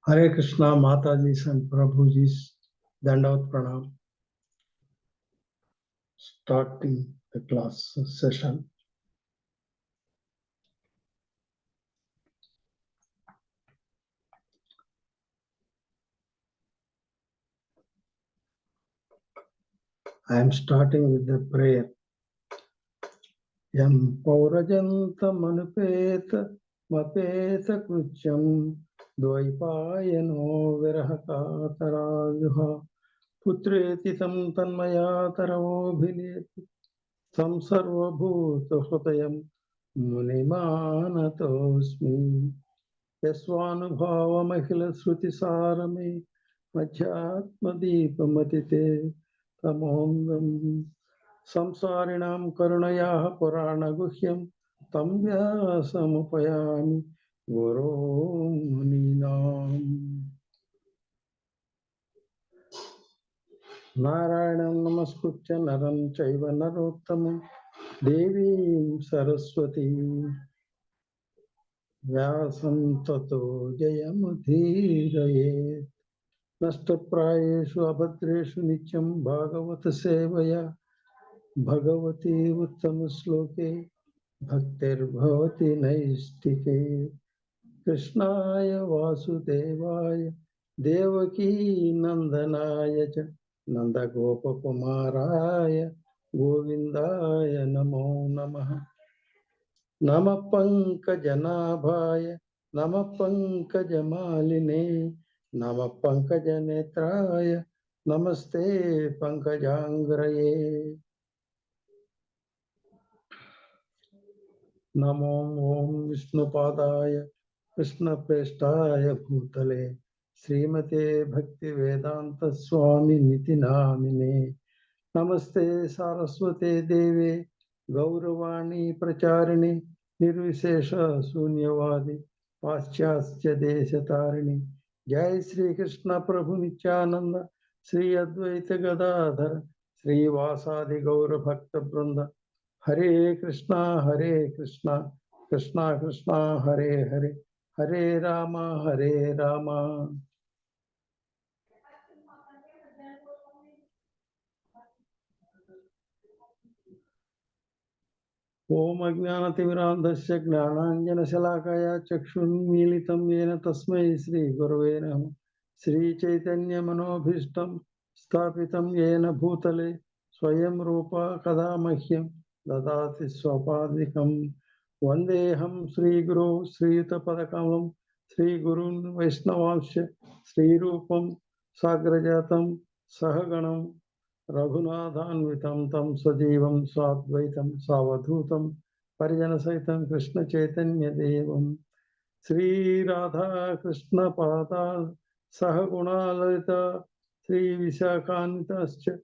Hare Krishna, Mataji's and Prabhuji's Dandavat Pranam. Starting the class session. I am starting with the prayer. Yam Paurajanta Manupeta Mapeta Kucham Dvaipayano Virahaka Tarajuha Putreti Tam Tanmaya Taravobhileti Tam Sarvabhuta Hotayam Munimanatosmi Yasvanubhava Shruti Sarame Madhyatmadipamati Tamondam Samsarinam Karunaya Purana Guhyam Tam Vyasamupayami Guru Muninam Narayanam Namaskutya Naram Chaiva Narottamam Devim Saraswati Vyasam Tato Jayamudhirayet Nashtaprayeshu Abhadreshu Nityam Bhagavata Sevaya Bhagavati Uttama Sloke Bhaktir Bhavati Naistike Krishnaya Vasudevaya Devaki Nandanaya Cha Nanda Gopa Kumaraya Govindaya Namo Namaha Nama Pankajanabhaya Nama Pankajamaline Nama Pankajanetraya Namaste Pankajangraye Namo Om Vishnupadaya Krishna Prestaya Bhutale Srimate Bhakti Vedanta Swami Niti Namine Namaste Saraswate Deve Gauravani Pracharine Nirvishesha Sunyavadi Paschastya Desatarini Jai Sri Krishna Prabhu Nityananda Sri Advaita Gadadhara Sri Vasadi Gaura Bhakta Branda Hare Krishna Krishna Krishna Hare Hare Hare Rama Om Ajnanatimirandhasya Gnananjanashalakaya Chakshunmilitam Yena Tasmai Sri Gurave Namah Sri Chaitanya Manobhishtam Sthapitam Yena Bhutale Swayam Rupa Kadamahyam Dadati Swapadikam Vandeham Sri Guru Sri Yuta Padakalam Sri Gurun Vaishnavamsya Sri Rupam Sagrajatam Sahaganam Raghunathanvitam tam sajivam sadvaitam savadhutam parijana sahitam Krishna Chaitanya Devam Sri Radha Krishna Pada Sahagunalalita Sri Visakhantascha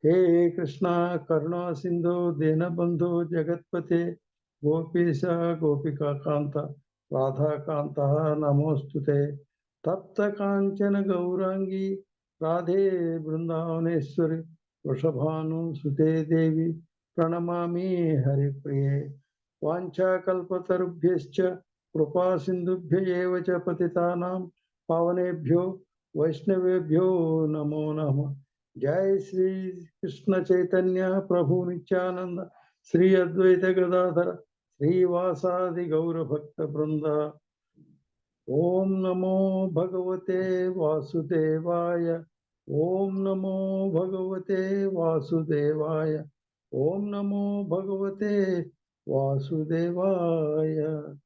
He Krishna Karuna Sindhu Dinabandhu Jagatpate Gopisa Gopika Kanta Radha Kanta Namostute Tapta Kanchana Gaurangi Radhe Vrindavaneshwari Vrishabhanu Sute Devi Pranamami Haripriye Vancha Kalpatarubhyascha Krupa Sindhubhya eva cha patitanam pavanebhyo Vaishnavebhyo Namo Namah Jai Sri Krishna Chaitanya Prabhu Nityananda Sri Advaita Gadadhara Sri Vasadi Gaura Bhakta Branda Om Namo Bhagavate Vasudevaya Om Namo Bhagavate Vasudevaya Om Namo Bhagavate Vasudevaya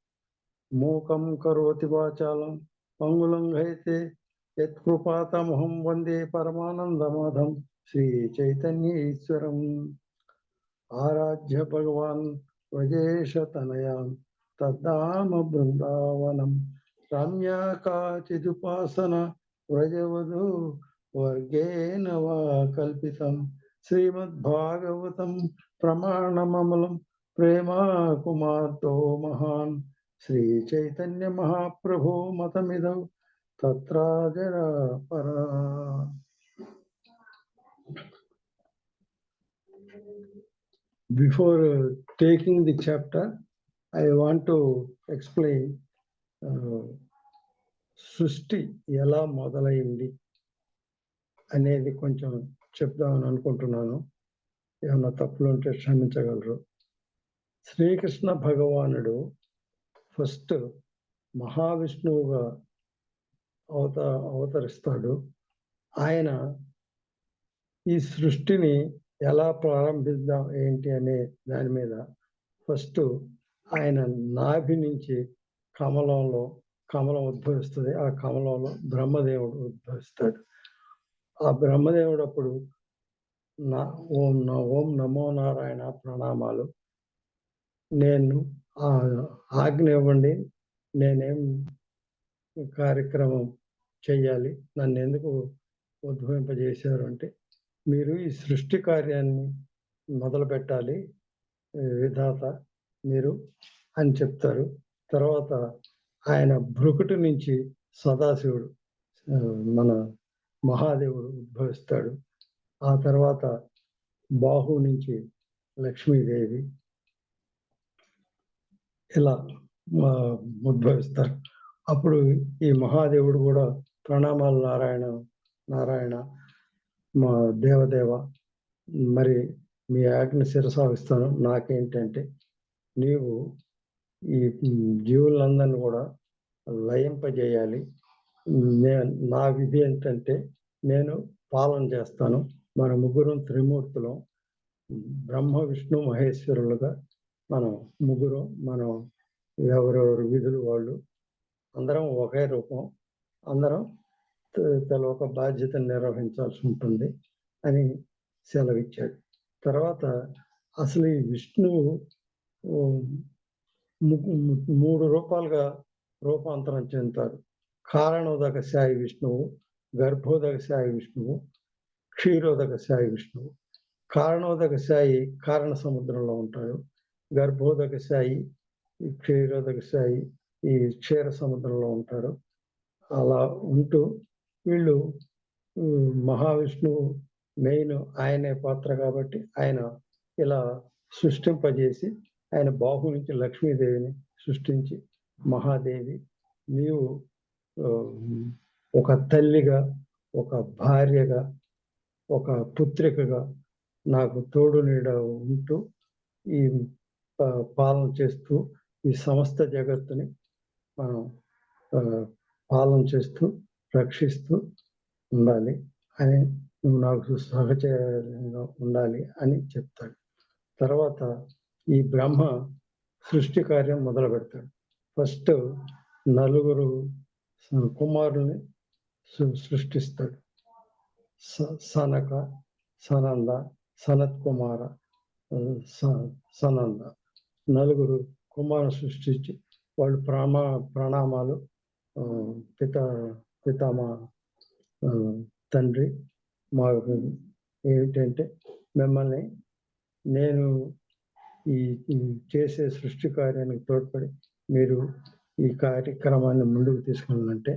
Mokam Karoti Vachalam Pangulanghete Yet Krupatamaham Vande Paramanandamadham Sri Chaitanya Iswaram Arajya Bhagavan Vajesha Tanayam Tadama Brindavanam Ramya Kachidupasana Vrajavadu Vargena Va Kalpitam Srimad Bhagavatam Pramanamamalam Prema Kumarto Mahan Sri Chaitanya Mahaprabhu Matamidav Tatra Jara Para. Before taking the chapter, I want to explain సృష్టి ఎలా మొదలైంది అనేది కొంచెం చెప్దామని అనుకుంటున్నాను. ఏమన్నా తప్పులు ఉంటే క్షమించగలరు. శ్రీకృష్ణ భగవానుడు ఫస్ట్ మహావిష్ణువుగా అవతరిస్తాడు. ఆయన ఈ సృష్టిని ఎలా ప్రారంభిద్దాం ఏంటి అనే దాని మీద ఫస్ట్ ఆయన నాభి నుంచి కమలం ఉద్భవిస్తుంది. ఆ కమలంలో బ్రహ్మదేవుడు ఉద్భవిస్తాడు. ఆ బ్రహ్మదేవుడు అప్పుడు ఓం నమో నారాయణ ప్రణామాలు, నేను ఆజ్ఞ ఇవ్వండి, నేనేం కార్యక్రమం చెయ్యాలి, నన్ను ఎందుకు ఉద్భవింపజేశారు అంటే, మీరు ఈ సృష్టి కార్యాన్ని మొదలు పెట్టాలి విధాత మీరు అని చెప్తారు. తర్వాత ఆయన భృకుటి నుంచి సదాశివుడు మన మహాదేవుడు ఉద్భవిస్తాడు. ఆ తర్వాత బాహు నుంచి లక్ష్మీదేవి ఇలా ఉద్భవిస్తారు. అప్పుడు ఈ మహాదేవుడు కూడా ప్రణామాలు నారాయణ మా దేవదేవ, మరి మీ ఆజ్ఞ శిరసావిస్తాను. నాకేంటంటే నీవు ఈ జీవులందరినీ కూడా లయింపజేయాలి. నా విధి ఏంటంటే నేను పాలన చేస్తాను. మన ముగ్గురం త్రిమూర్తులం, బ్రహ్మ విష్ణు మహేశ్వరులుగా మనం ఎవరెవరు విధులు వాళ్ళు, అందరం ఒకే రూపం, అందరం ఒక బాధ్యతను నిర్వహించాల్సి ఉంటుంది అని సెలవిచ్చాడు. తర్వాత అసలు ఈ విష్ణువు 3 రూపాలుగా రూపాంతరం చెందుతారు. కారణోదక శాయి విష్ణువు, గర్భోదక శాయి విష్ణువు, క్షీరోదక శాయి విష్ణువు. కారణోదక శాయి కారణ సముద్రంలో ఉంటాడు. గర్భోదక శాయి, క్షీరోదక శాయి ఈ క్షీర సముద్రంలో ఉంటారు. అలా ఉంటూ వీళ్ళు మహావిష్ణువు మెయిన్ ఆయనే పాత్ర కాబట్టి ఆయన ఇలా సృష్టింపజేసి ఆయన బాహు నుంచి లక్ష్మీదేవిని సృష్టించి, మహాదేవి నీవు ఒక తల్లిగా, ఒక భార్యగా, ఒక పుత్రికగా నాకు తోడు నీడ ఉంటూ ఈ పాలన చేస్తూ ఈ సమస్త జగత్తుని మనం పాలన చేస్తూ రక్షిస్తూ ఉండాలి అని, నువ్వు నాకు సహచర్యంగా ఉండాలి అని చెప్తాడు. తర్వాత ఈ బ్రహ్మ సృష్టి కార్యం మొదలు పెడతాడు. ఫస్ట్ 4 కుమారుల్ని సృష్టిస్తాడు. సనక, సనంద, సనత్ కుమార, సనంద 4 కుమారులు సృష్టించి వాళ్ళు ప్రణామాలు పితామా తండ్రి, మాకు ఏమిటంటే మిమ్మల్ని నేను ఈ చేసే సృష్టి కార్యానికి తోడ్పడి మీరు ఈ కార్యక్రమాన్ని ముందుకు తీసుకెళ్ళాలంటే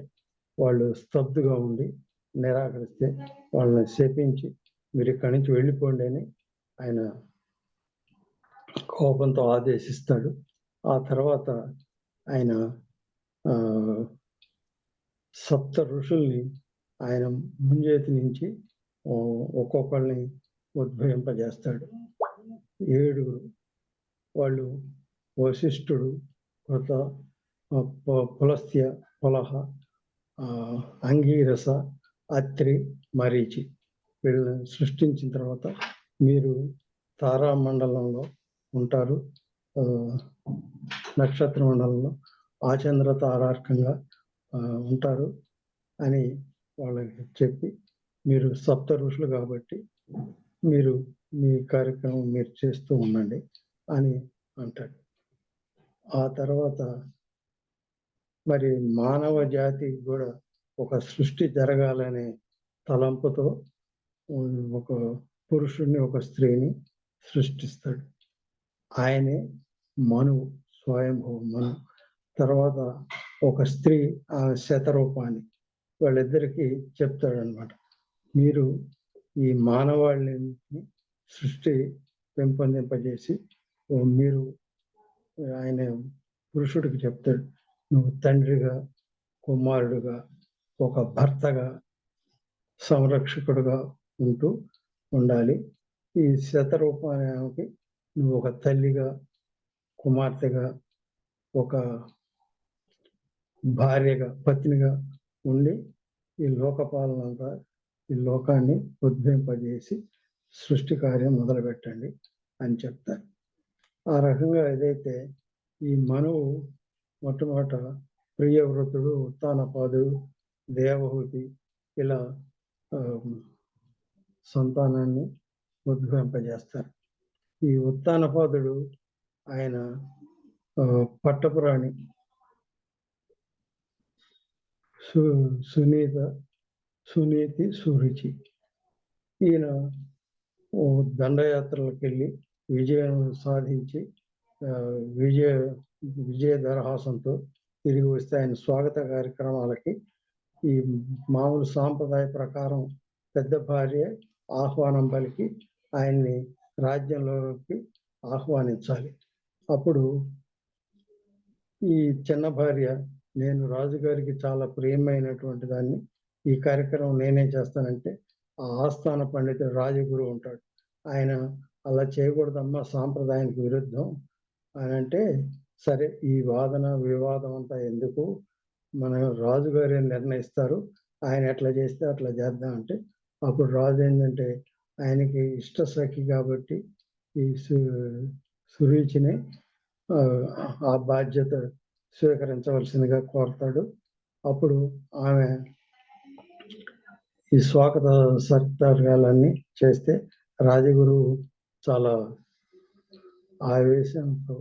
వాళ్ళు స్తబ్దుగా ఉండి నిరాకరిస్తే వాళ్ళని శపించి మీరు ఇక్కడి నుంచి వెళ్ళిపోండి అని ఆయన కోపంతో ఆదేశిస్తాడు. ఆ తర్వాత ఆయన సప్త ఋషుల్ని ఆయన ముంజేతి నుంచి ఒక్కొక్కరిని ఉద్భవింపజేస్తాడు. 7 వాళ్ళు వశిష్ఠుడు, పులస్త్య, పులహ, అంగీరస, అత్రి, మరీచి వీళ్ళని సృష్టించిన తర్వాత మీరు తారామండలంలో ఉంటారు, నక్షత్ర మండలంలో ఆచంద్ర తారార్కంగా ఉంటారు అని వాళ్ళకి చెప్పి, మీరు సప్త ఋషులు కాబట్టి మీరు మీ కార్యక్రమం మీరు చేస్తూ ఉండండి అని అంటాడు. ఆ తర్వాత మరి మానవ జాతి కూడా ఒక సృష్టి జరగాలనే తలంపుతో ఒక పురుషుడిని, ఒక స్త్రీని సృష్టిస్తాడు. ఆయనే మనువు, స్వయంభూ మను. తర్వాత ఒక స్త్రీ ఆ శతరూపాన్ని వాళ్ళిద్దరికీ చెప్తాడనమాట, మీరు ఈ మానవాళిని సృష్టి పెంపొందింపజేసి మీరు ఆయన పురుషుడికి చెప్తాడు, నువ్వు తండ్రిగా కుమారుడుగా, ఒక భర్తగా, సంరక్షకుడుగా ఉండాలి. ఈ శతరూపానికి నువ్వు ఒక తల్లిగా, కుమార్తెగా, ఒక భార్యగా, పత్నిగా ఉండి ఈ లోకపాలనంతా, ఈ లోకాన్ని ఉద్భవింపజేసి సృష్టి కార్యం మొదలుపెట్టండి అని చెప్తారు. ఆ రకంగా ఏదైతే ఈ మనువు మొట్టమొదట ప్రియవ్రతుడు, ఉత్తానపాదుడు, దేవహూతి ఇలా సంతానాన్ని ఉద్భవింపజేస్తారు. ఈ ఉత్తానపాదుడు ఆయన పట్టపురాణి సునీతి, సురుచి. ఈయన దండయాత్రలకు వెళ్ళి విజయం సాధించి విజయ దరహాసంతో తిరిగి వస్తే ఆయన స్వాగత కార్యక్రమాలకి ఈ మామూలు సాంప్రదాయ ప్రకారం పెద్ద భార్య ఆహ్వానం పలికి ఆయన్ని రాజ్యంలోకి ఆహ్వానించాలి. అప్పుడు ఈ చిన్న భార్య, నేను రాజుగారికి చాలా ప్రియమైనటువంటి దాన్ని, ఈ కార్యక్రమం నేనే చేస్తానంటే ఆ ఆస్థాన పండితుడు రాజగురు ఉంటాడు. ఆయన అలా చేయకూడదమ్మా, సాంప్రదాయానికి విరుద్ధం అని అంటే, సరే ఈ వాదన వివాదం అంతా ఎందుకు, మన రాజుగారే నిర్ణయిస్తారు, ఆయన ఎట్లా చేస్తే అట్లా చేద్దాం అంటే, అప్పుడు రాజు ఏంటంటే ఆయనకి ఇష్ట సఖి కాబట్టి ఈ సురుచిని ఆ బాధ్యత స్వీకరించవలసిందిగా కోరతాడు. అప్పుడు ఆమె ఈ స్వాగత సత్కార్యాలన్నీ చేస్తే రాజగురు చాలా ఆవేశంతో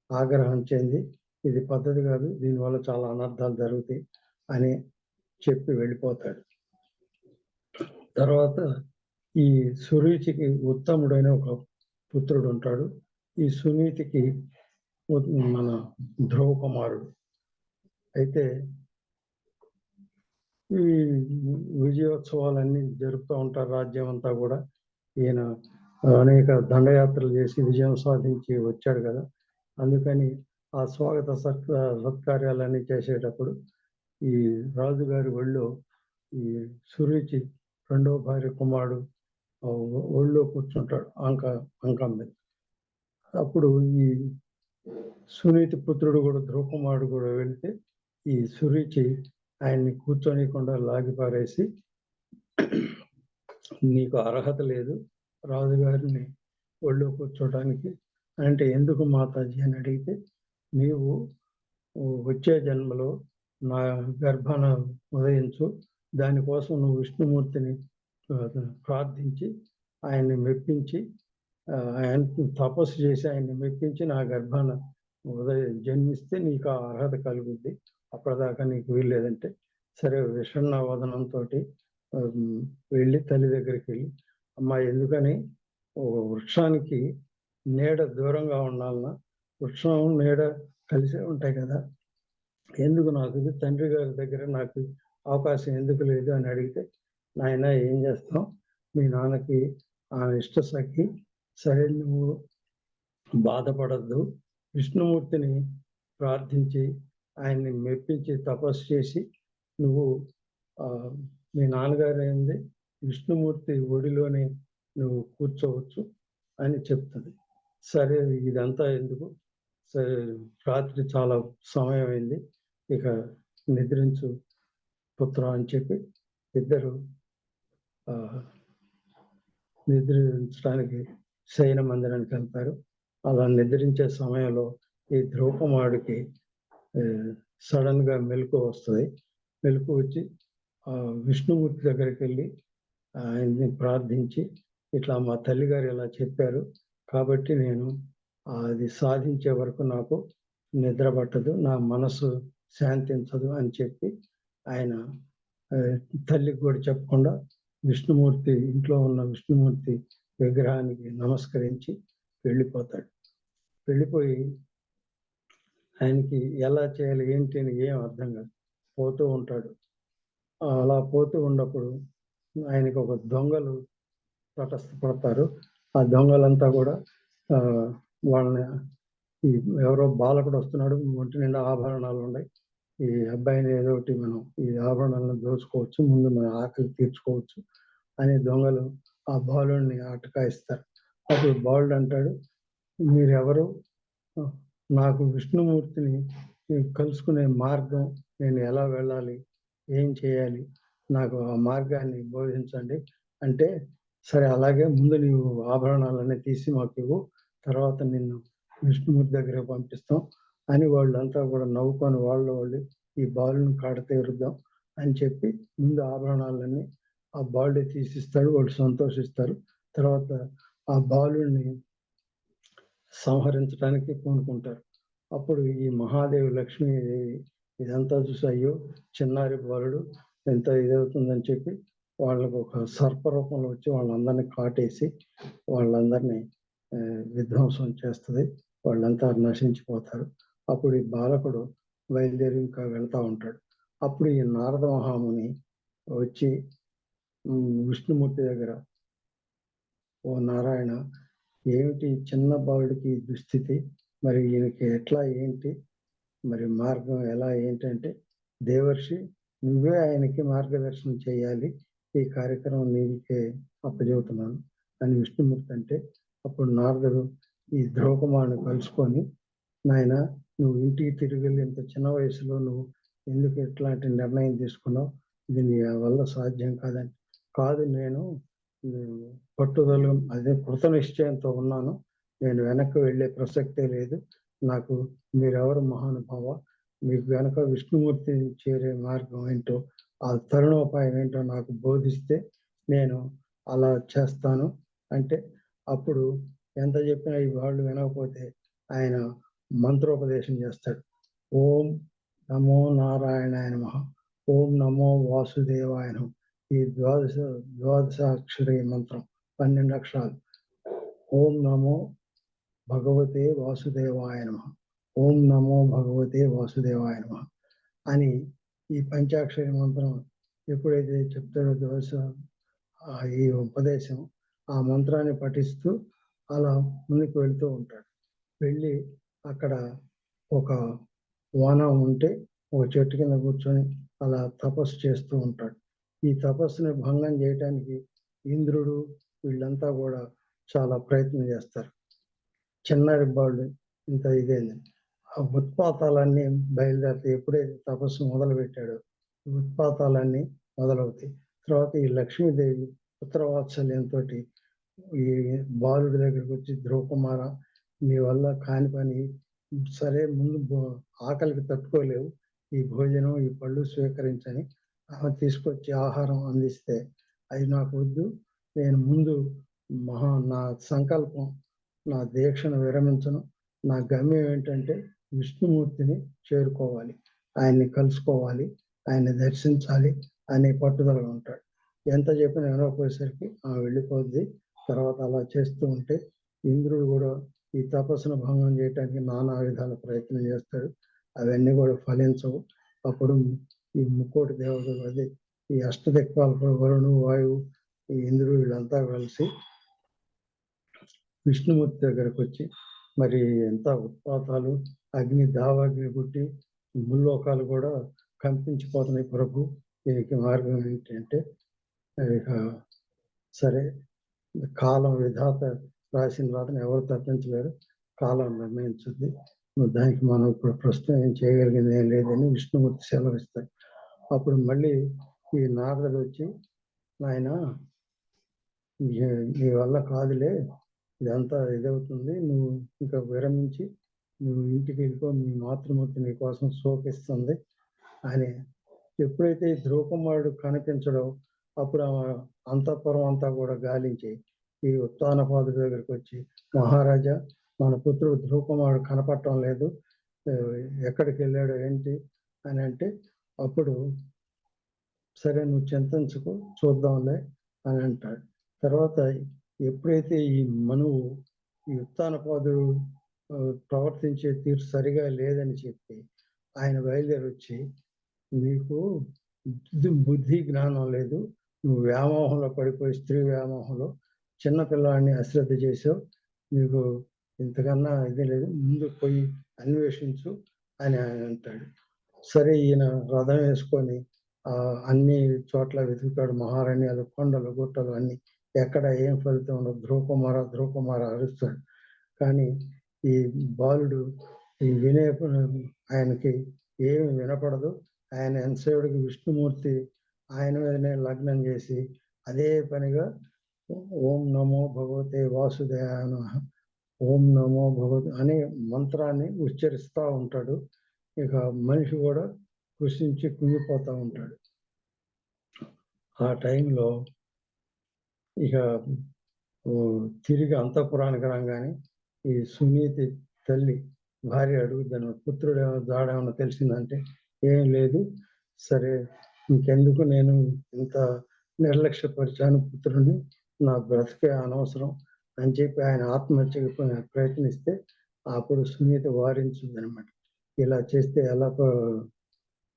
ఆగ్రహం చెంది, ఇది పద్ధతి కాదు, దీనివల్ల చాలా అనర్థాలు జరుగుతాయి అని చెప్పి వెళ్ళిపోతాడు. తర్వాత ఈ సురుచికి ఉత్తముడైన ఒక పుత్రుడు ఉంటాడు. ఈ సునీతికి మన ధ్రువ కుమారుడు. అయితే ఈ విజయోత్సవాలన్నీ జరుపుతూ ఉంటారు రాజ్యం అంతా కూడా. ఈయన అనేక దండయాత్రలు చేసి విజయం సాధించి వచ్చాడు కదా, అందుకని ఆ స్వాగత సత్కార్యాలన్నీ చేసేటప్పుడు ఈ రాజుగారి ఒళ్ళో ఈ సురుచి రెండో భార్య కుమారుడు ఒళ్ళో కూర్చుంటాడు అంకం మీద. అప్పుడు ఈ సునీతి పుత్రుడు కూడా, ధ్రువ కుమారుడు కూడా వెళ్తే ఈ సురుచి ఆయన్ని కూర్చోనికుండా లాగి పారేసి, నీకు అర్హత లేదు రాజుగారిని ఒళ్ళో కూర్చోటానికి అంటే, ఎందుకు మాతాజీ అని అడిగితే, నీవు వచ్చే జన్మలో నా గర్భాన ఉదయించు, దానికోసం నువ్వు విష్ణుమూర్తిని ప్రార్థించి ఆయన్ని మెప్పించి, ఆయన తపస్సు చేసి ఆయన్ని మెప్పించి నా గర్భాన జన్మిస్తే నీకు ఆ అర్హత కలుగుద్ది, అప్పటిదాకా నీకు వీల్లేదంటే, సరే విషణ వదనంతో వెళ్ళి తల్లి దగ్గరికి వెళ్ళి, అమ్మ ఎందుకని వృక్షానికి నీడ దూరంగా ఉండాలన్నా, వృక్షం నీడ కలిసే ఉంటాయి కదా, ఎందుకు నాకు తండ్రి గారి దగ్గర నాకు అవకాశం ఎందుకు లేదు అని అడిగితే, నాయన ఏం చేస్తాం, మీ నాన్నకి ఆ ఇష్ట సఖి, సరే నువ్వు బాధపడద్దు, విష్ణుమూర్తిని ప్రార్థించి ఆయన్ని మెప్పించి తపస్సు చేసి నువ్వు మీ నాన్నగారు అయింది విష్ణుమూర్తి ఒడిలోనే నువ్వు కూర్చోవచ్చు అని చెప్తుంది. సరే ఇదంతా ఎందుకు, సరే రాత్రి చాలా సమయం అయింది, ఇక నిద్రించు పుత్ర అని చెప్పి ఇద్దరు నిద్రించడానికి శయన మందిరానికి వెళ్తారు. అలా నిద్రించే సమయంలో ఈ ధ్రువ కుమారుడికి సడన్ గా మెలకు వస్తుంది. మెలకు వచ్చి విష్ణుమూర్తి దగ్గరికి వెళ్ళి ఆయన్ని ప్రార్థించి, ఇట్లా మా తల్లిగారు ఇలా చెప్పారు కాబట్టి నేను అది సాధించే వరకు నాకు నిద్ర పట్టదు, నా మనసు శాంతించదు అని చెప్పి ఆయన తల్లికి కూడా చెప్పకుండా విష్ణుమూర్తి ఇంట్లో ఉన్న విష్ణుమూర్తి విగ్రహానికి నమస్కరించి వెళ్ళిపోతాడు. వెళ్ళిపోయి ఆయనకి ఎలా చేయాలి ఏంటి అని ఏం అర్థం కాదు, పోతూ ఉంటాడు. అలా పోతూ ఉన్నప్పుడు ఆయనకి ఒక దొంగలు తటస్థపడతారు. ఆ దొంగలంతా కూడా వాళ్ళని, ఎవరో బాలకుడు వస్తున్నాడు, ఒంటి నిండా ఆభరణాలు ఉన్నాయి, ఈ అబ్బాయిని ఏదో ఒకటి మనం ఈ ఆభరణాలను దోచుకోవచ్చు, ముందు మన ఆకలి తీర్చుకోవచ్చు అని దొంగలు ఆ బాలుడిని అటకాయిస్తారు. అప్పుడు బాలుడు అంటాడు, మీరెవరు? నాకు విష్ణుమూర్తిని కలుసుకునే మార్గం, నేను ఎలా వెళ్ళాలి, ఏం చేయాలి, నాకు ఆ మార్గాన్ని బోధించండి అంటే, సరే అలాగే ముందు నీవు ఆభరణాలన్నీ తీసి మాకు ఇవ్వు, తర్వాత నిన్ను విష్ణుమూర్తి దగ్గరికి పంపిస్తాం అని వాళ్ళంతా కూడా నవ్వుకొని వాళ్ళు ఈ బాలుని కాడతీరుద్దాం అని చెప్పి ముందు ఆభరణాలన్నీ ఆ బాలుడే తీసిస్తాడు. వాళ్ళు సంతోషిస్తారు. తర్వాత ఆ బాలుడిని సంహరించడానికి పూనుకుంటారు. అప్పుడు ఈ మహాదేవి లక్ష్మీదేవి ఇదంతా చూసి, అయ్యో చిన్నారి బాలుడు ఎంత ఇదవుతుందని చెప్పి వాళ్ళకు ఒక సర్పరూపంలో వచ్చి వాళ్ళందరినీ కాటేసి వాళ్ళందరినీ విధ్వంసం చేస్తుంది. వాళ్ళంతా నశించిపోతారు. అప్పుడు ఈ బాలకుడు బయలుదేరి ఇంకా వెళ్తా ఉంటాడు. అప్పుడు ఈ నారద మహాముని వచ్చి విష్ణుమూర్తి దగ్గర, ఓ నారాయణ, ఏమిటి చిన్న బాలుడికి దుస్థితి, మరి ఈయనకి ఎట్లా ఏంటి, మరి మార్గం ఎలా ఏంటంటే, దేవర్షి నువ్వే ఆయనకి మార్గదర్శనం చేయాలి, ఈ కార్యక్రమం నీకే అప్పచెబుతున్నాను అని విష్ణుమూర్తి అంటే, అప్పుడు నారదుడు ఈ ధ్రువకుమారుని కలుసుకొని, నాయన నువ్వు ఇంటికి తిరిగి వెళ్ళి ఇంత చిన్న వయసులో నువ్వు ఎందుకు ఇట్లాంటి నిర్ణయం తీసుకున్నావు, ఇది నీ వల్ల సాధ్యం కాదని. కాదు, నేను పట్టుదల అదే కృత నిశ్చయంతో ఉన్నాను, నేను వెనక్కి వెళ్ళే ప్రసక్తే లేదు, నాకు మీరెవరు మహానుభావ, మీకు వెనక విష్ణుమూర్తి చేరే మార్గం ఏంటో, ఆ తరుణోపాయం ఏంటో నాకు బోధిస్తే నేను అలా చేస్తాను అంటే, అప్పుడు ఎంత చెప్పినా ఈ వాళ్ళు వినకపోతే ఆయన మంత్రోపదేశం చేస్తాడు. ఓం నమో నారాయణాయ నమః, ఓం నమో వాసుదేవాయ నమః. ఈ ద్వాదశాక్షరి మంత్రం 12 అక్షరాలు. ఓం నమో భగవతే వాసుదేవాయ నమః, ఓం నమో భగవతే వాసుదేవాయ నమః అని ఈ పంచాక్షరి మంత్రం ఎప్పుడైతే చెప్తాడో ఈ ఉపదేశం, ఆ మంత్రాన్ని పఠిస్తూ అలా ముందుకు వెళ్తూ ఉంటాడు. వెళ్ళి అక్కడ ఒక వనం ఉంటే ఒక చెట్టు కింద కూర్చొని అలా తపస్సు చేస్తూ ఉంటాడు. ఈ తపస్సుని భంగం చేయటానికి ఇంద్రుడు వీళ్ళంతా కూడా చాలా ప్రయత్నం చేస్తారు. చిన్నారి బాలుడు ఇంత ఇదేంది, ఆ ఉత్పాతాలన్నీ బయలుదేరితే ఎప్పుడైతే తపస్సు మొదలు పెట్టాడో ఉత్పాతాలన్నీ మొదలవుతాయి. తర్వాత ఈ లక్ష్మీదేవి పుత్రవాత్సల్యంతో ఈ బాలుడి దగ్గరికి వచ్చి, ధ్రువకుమార నీ వల్ల కాని పని, సరే ముందు ఆకలికి తట్టుకోలేవు, ఈ భోజనం ఈ పళ్ళు స్వీకరించని తీసుకొచ్చి ఆహారం అందిస్తే, అది నాకు వద్దు, నేను ముందు నా సంకల్పం, నా దీక్షను విరమించను, నా గమ్యం ఏంటంటే విష్ణుమూర్తిని చేరుకోవాలి, ఆయన్ని కలుసుకోవాలి, ఆయన్ని దర్శించాలి అనే పట్టుదల ఉంటాడు. ఎంత చెప్పినా వినకపోయేసరికి వెళ్ళిపోద్ది. తర్వాత అలా చేస్తూ ఉంటే ఇంద్రుడు కూడా ఈ తపస్సును భంగం చేయడానికి నానా విధాల ప్రయత్నం చేస్తాడు. అవన్నీ కూడా ఫలించవు. అప్పుడు ఈ ముక్కోటి దేవతలు, అదే ఈ అష్టదిక్పాలకులు వరుణు, వాయువు, ఈ ఇంద్రుడు వీళ్ళంతా కలిసి విష్ణుమూర్తి దగ్గరకు వచ్చి, మరి ఎంత ఉత్పాతాలు, అగ్ని దావాగ్ని పుట్టి ముల్లోకాలు కూడా కంపించిపోతున్నాయి ప్రభు, దీనికి మార్గం ఏంటి అంటే, ఇక సరే కాలం విధాత రాసిన రాతను ఎవరు తప్పించలేరు, కాలం నిర్ణయించుద్ది, దానికి మనం ఇప్పుడు ప్రస్తుతం ఏం చేయగలిగింది ఏం లేదని విష్ణుమూర్తి సెలవిస్తాడు. అప్పుడు మళ్ళీ ఈ నారదుడు వచ్చి, నాయన నీ వల్ల కాదులే, ఇదంతా ఇదవుతుంది, నువ్వు ఇంకా విరమించి నువ్వు ఇంటికి వెళ్ళిపో, మీ మాతృమూర్తి నీ కోసం శోకిస్తుంది అని. ఎప్పుడైతే ఈ ధ్రువకుమారుడు కనిపించడో అప్పుడు అంతఃపురం అంతా కూడా గాలించి ఈ ఉత్తానపాదుడి దగ్గరికి వచ్చి, మహారాజా మన పుత్రుడు ధ్రువకుమారుడు కనపడటం లేదు, ఎక్కడికి వెళ్ళాడు ఏంటి అని అంటే, అప్పుడు సరే నువ్వు చింతించుకో, చూద్దాంలే అని అంటాడు. తర్వాత ఎప్పుడైతే ఈ మనువు ఈ ఉత్తానపాదుడు ప్రవర్తించే తీరు సరిగా లేదని చెప్పి ఆయన బయలుదేరి వచ్చి, నీకు బుద్ధి జ్ఞానం లేదు, నువ్వు వ్యామోహంలో పడిపోయి స్త్రీ వ్యామోహంలో చిన్నపిల్లాడిని అశ్రద్ధ చేసావు, నీకు ఇంతకన్నా ఇది లేదు, ముందు పోయి అన్వేషించు అని ఆయన అంటాడు. సరే ఈయన రథం వేసుకొని అన్ని చోట్ల వెతుకుతాడు, మహారణ్యాలు, కొండలు, గుట్టలు అన్ని. ఎక్కడ ఏం ఫలితం ఉండదు. ధ్రువకుమార అరుస్తాడు. కానీ ఈ బాలుడు ఈ ఆయనకి ఏమి వినపడదు. ఆయన ఎంతసేపుడికి విష్ణుమూర్తి ఆయన మీదనే లగ్నం చేసి అదే పనిగా ఓం నమో భగవతే వాసుదేవాయ నమః, ఓం నమో భగవతే అనే మంత్రాన్ని ఉచ్చరిస్తూ ఉంటాడు. ఇక మనిషి కూడా కృషించి కుంగిపోతూ ఉంటాడు. ఆ టైంలో ఇక తిరిగి అంతఃపురానికి రాగానే ఈ సునీతి తల్లి భార్య అడుగుతాను, పుత్రుడు జాడేమన్నా తెలిసిందంటే ఏం లేదు. సరే ఇంకెందుకు నేను ఇంత నిర్లక్ష్యపరిచాను పుత్రుడిని, నా బ్రతికే అనవసరం అని చెప్పి ఆయన ఆత్మహత్యకు ప్రయత్నిస్తే అప్పుడు సునీత వారించిందనమాట. ఇలా చేస్తే ఎలా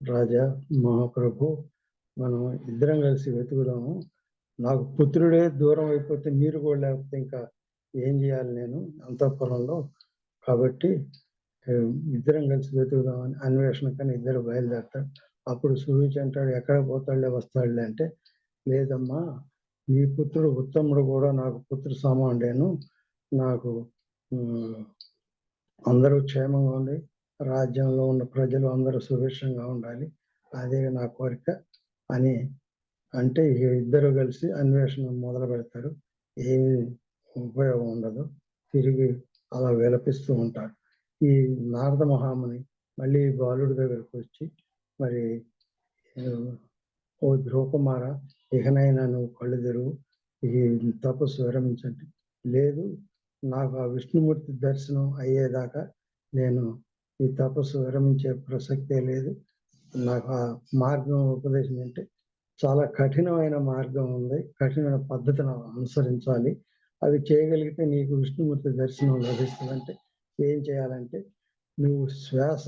రాజా, మహాప్రభు, మనం ఇద్దరం కలిసి వెతుకుదాము. నాకు పుత్రుడే దూరం అయిపోతే మీరు కూడా లేకపోతే ఇంకా ఏం చేయాలి నేను అంతఃపురంలో, కాబట్టి ఇద్దరం కలిసి వెతుకుదామని అన్వేషణకని ఇద్దరు బయలుదేరతారు. అప్పుడు సురుచి అంటాడు, ఎక్కడ పోతాడులే వస్తాడులే అంటే, లేదమ్మా నీ పుత్రుడు ఉత్తముడు కూడా నాకు పుత్ర సమానుడేను, నాకు అందరూ క్షేమంగా ఉండి రాజ్యంలో ఉన్న ప్రజలు అందరూ సుభిక్షంగా ఉండాలి, అదే నా కోరిక అని అంటే ఇద్దరు కలిసి అన్వేషణ మొదలు పెడతారు. ఏమి ఉపయోగం ఉండదు, తిరిగి అలా విలపిస్తూ ఉంటారు. ఈ నారద మహాముని మళ్ళీ బాలుడి దగ్గరకు వచ్చి, మరి ఓ ధ్రువకుమార, ఇకనైనా నువ్వు కళ్ళు తెరువు, ఈ తపస్సు విరమించండి. లేదు, నాకు ఆ విష్ణుమూర్తి దర్శనం అయ్యేదాకా నేను ఈ తపస్సు విరమించే ప్రసక్తే లేదు. నాకు ఆ మార్గం ఉపదేశం అంటే చాలా కఠినమైన మార్గం ఉంది, కఠినమైన పద్ధతిని అనుసరించాలి, అవి చేయగలిగితే నీకు విష్ణుమూర్తి దర్శనం లభిస్తుందంటే ఏం చేయాలంటే నువ్వు శ్వాస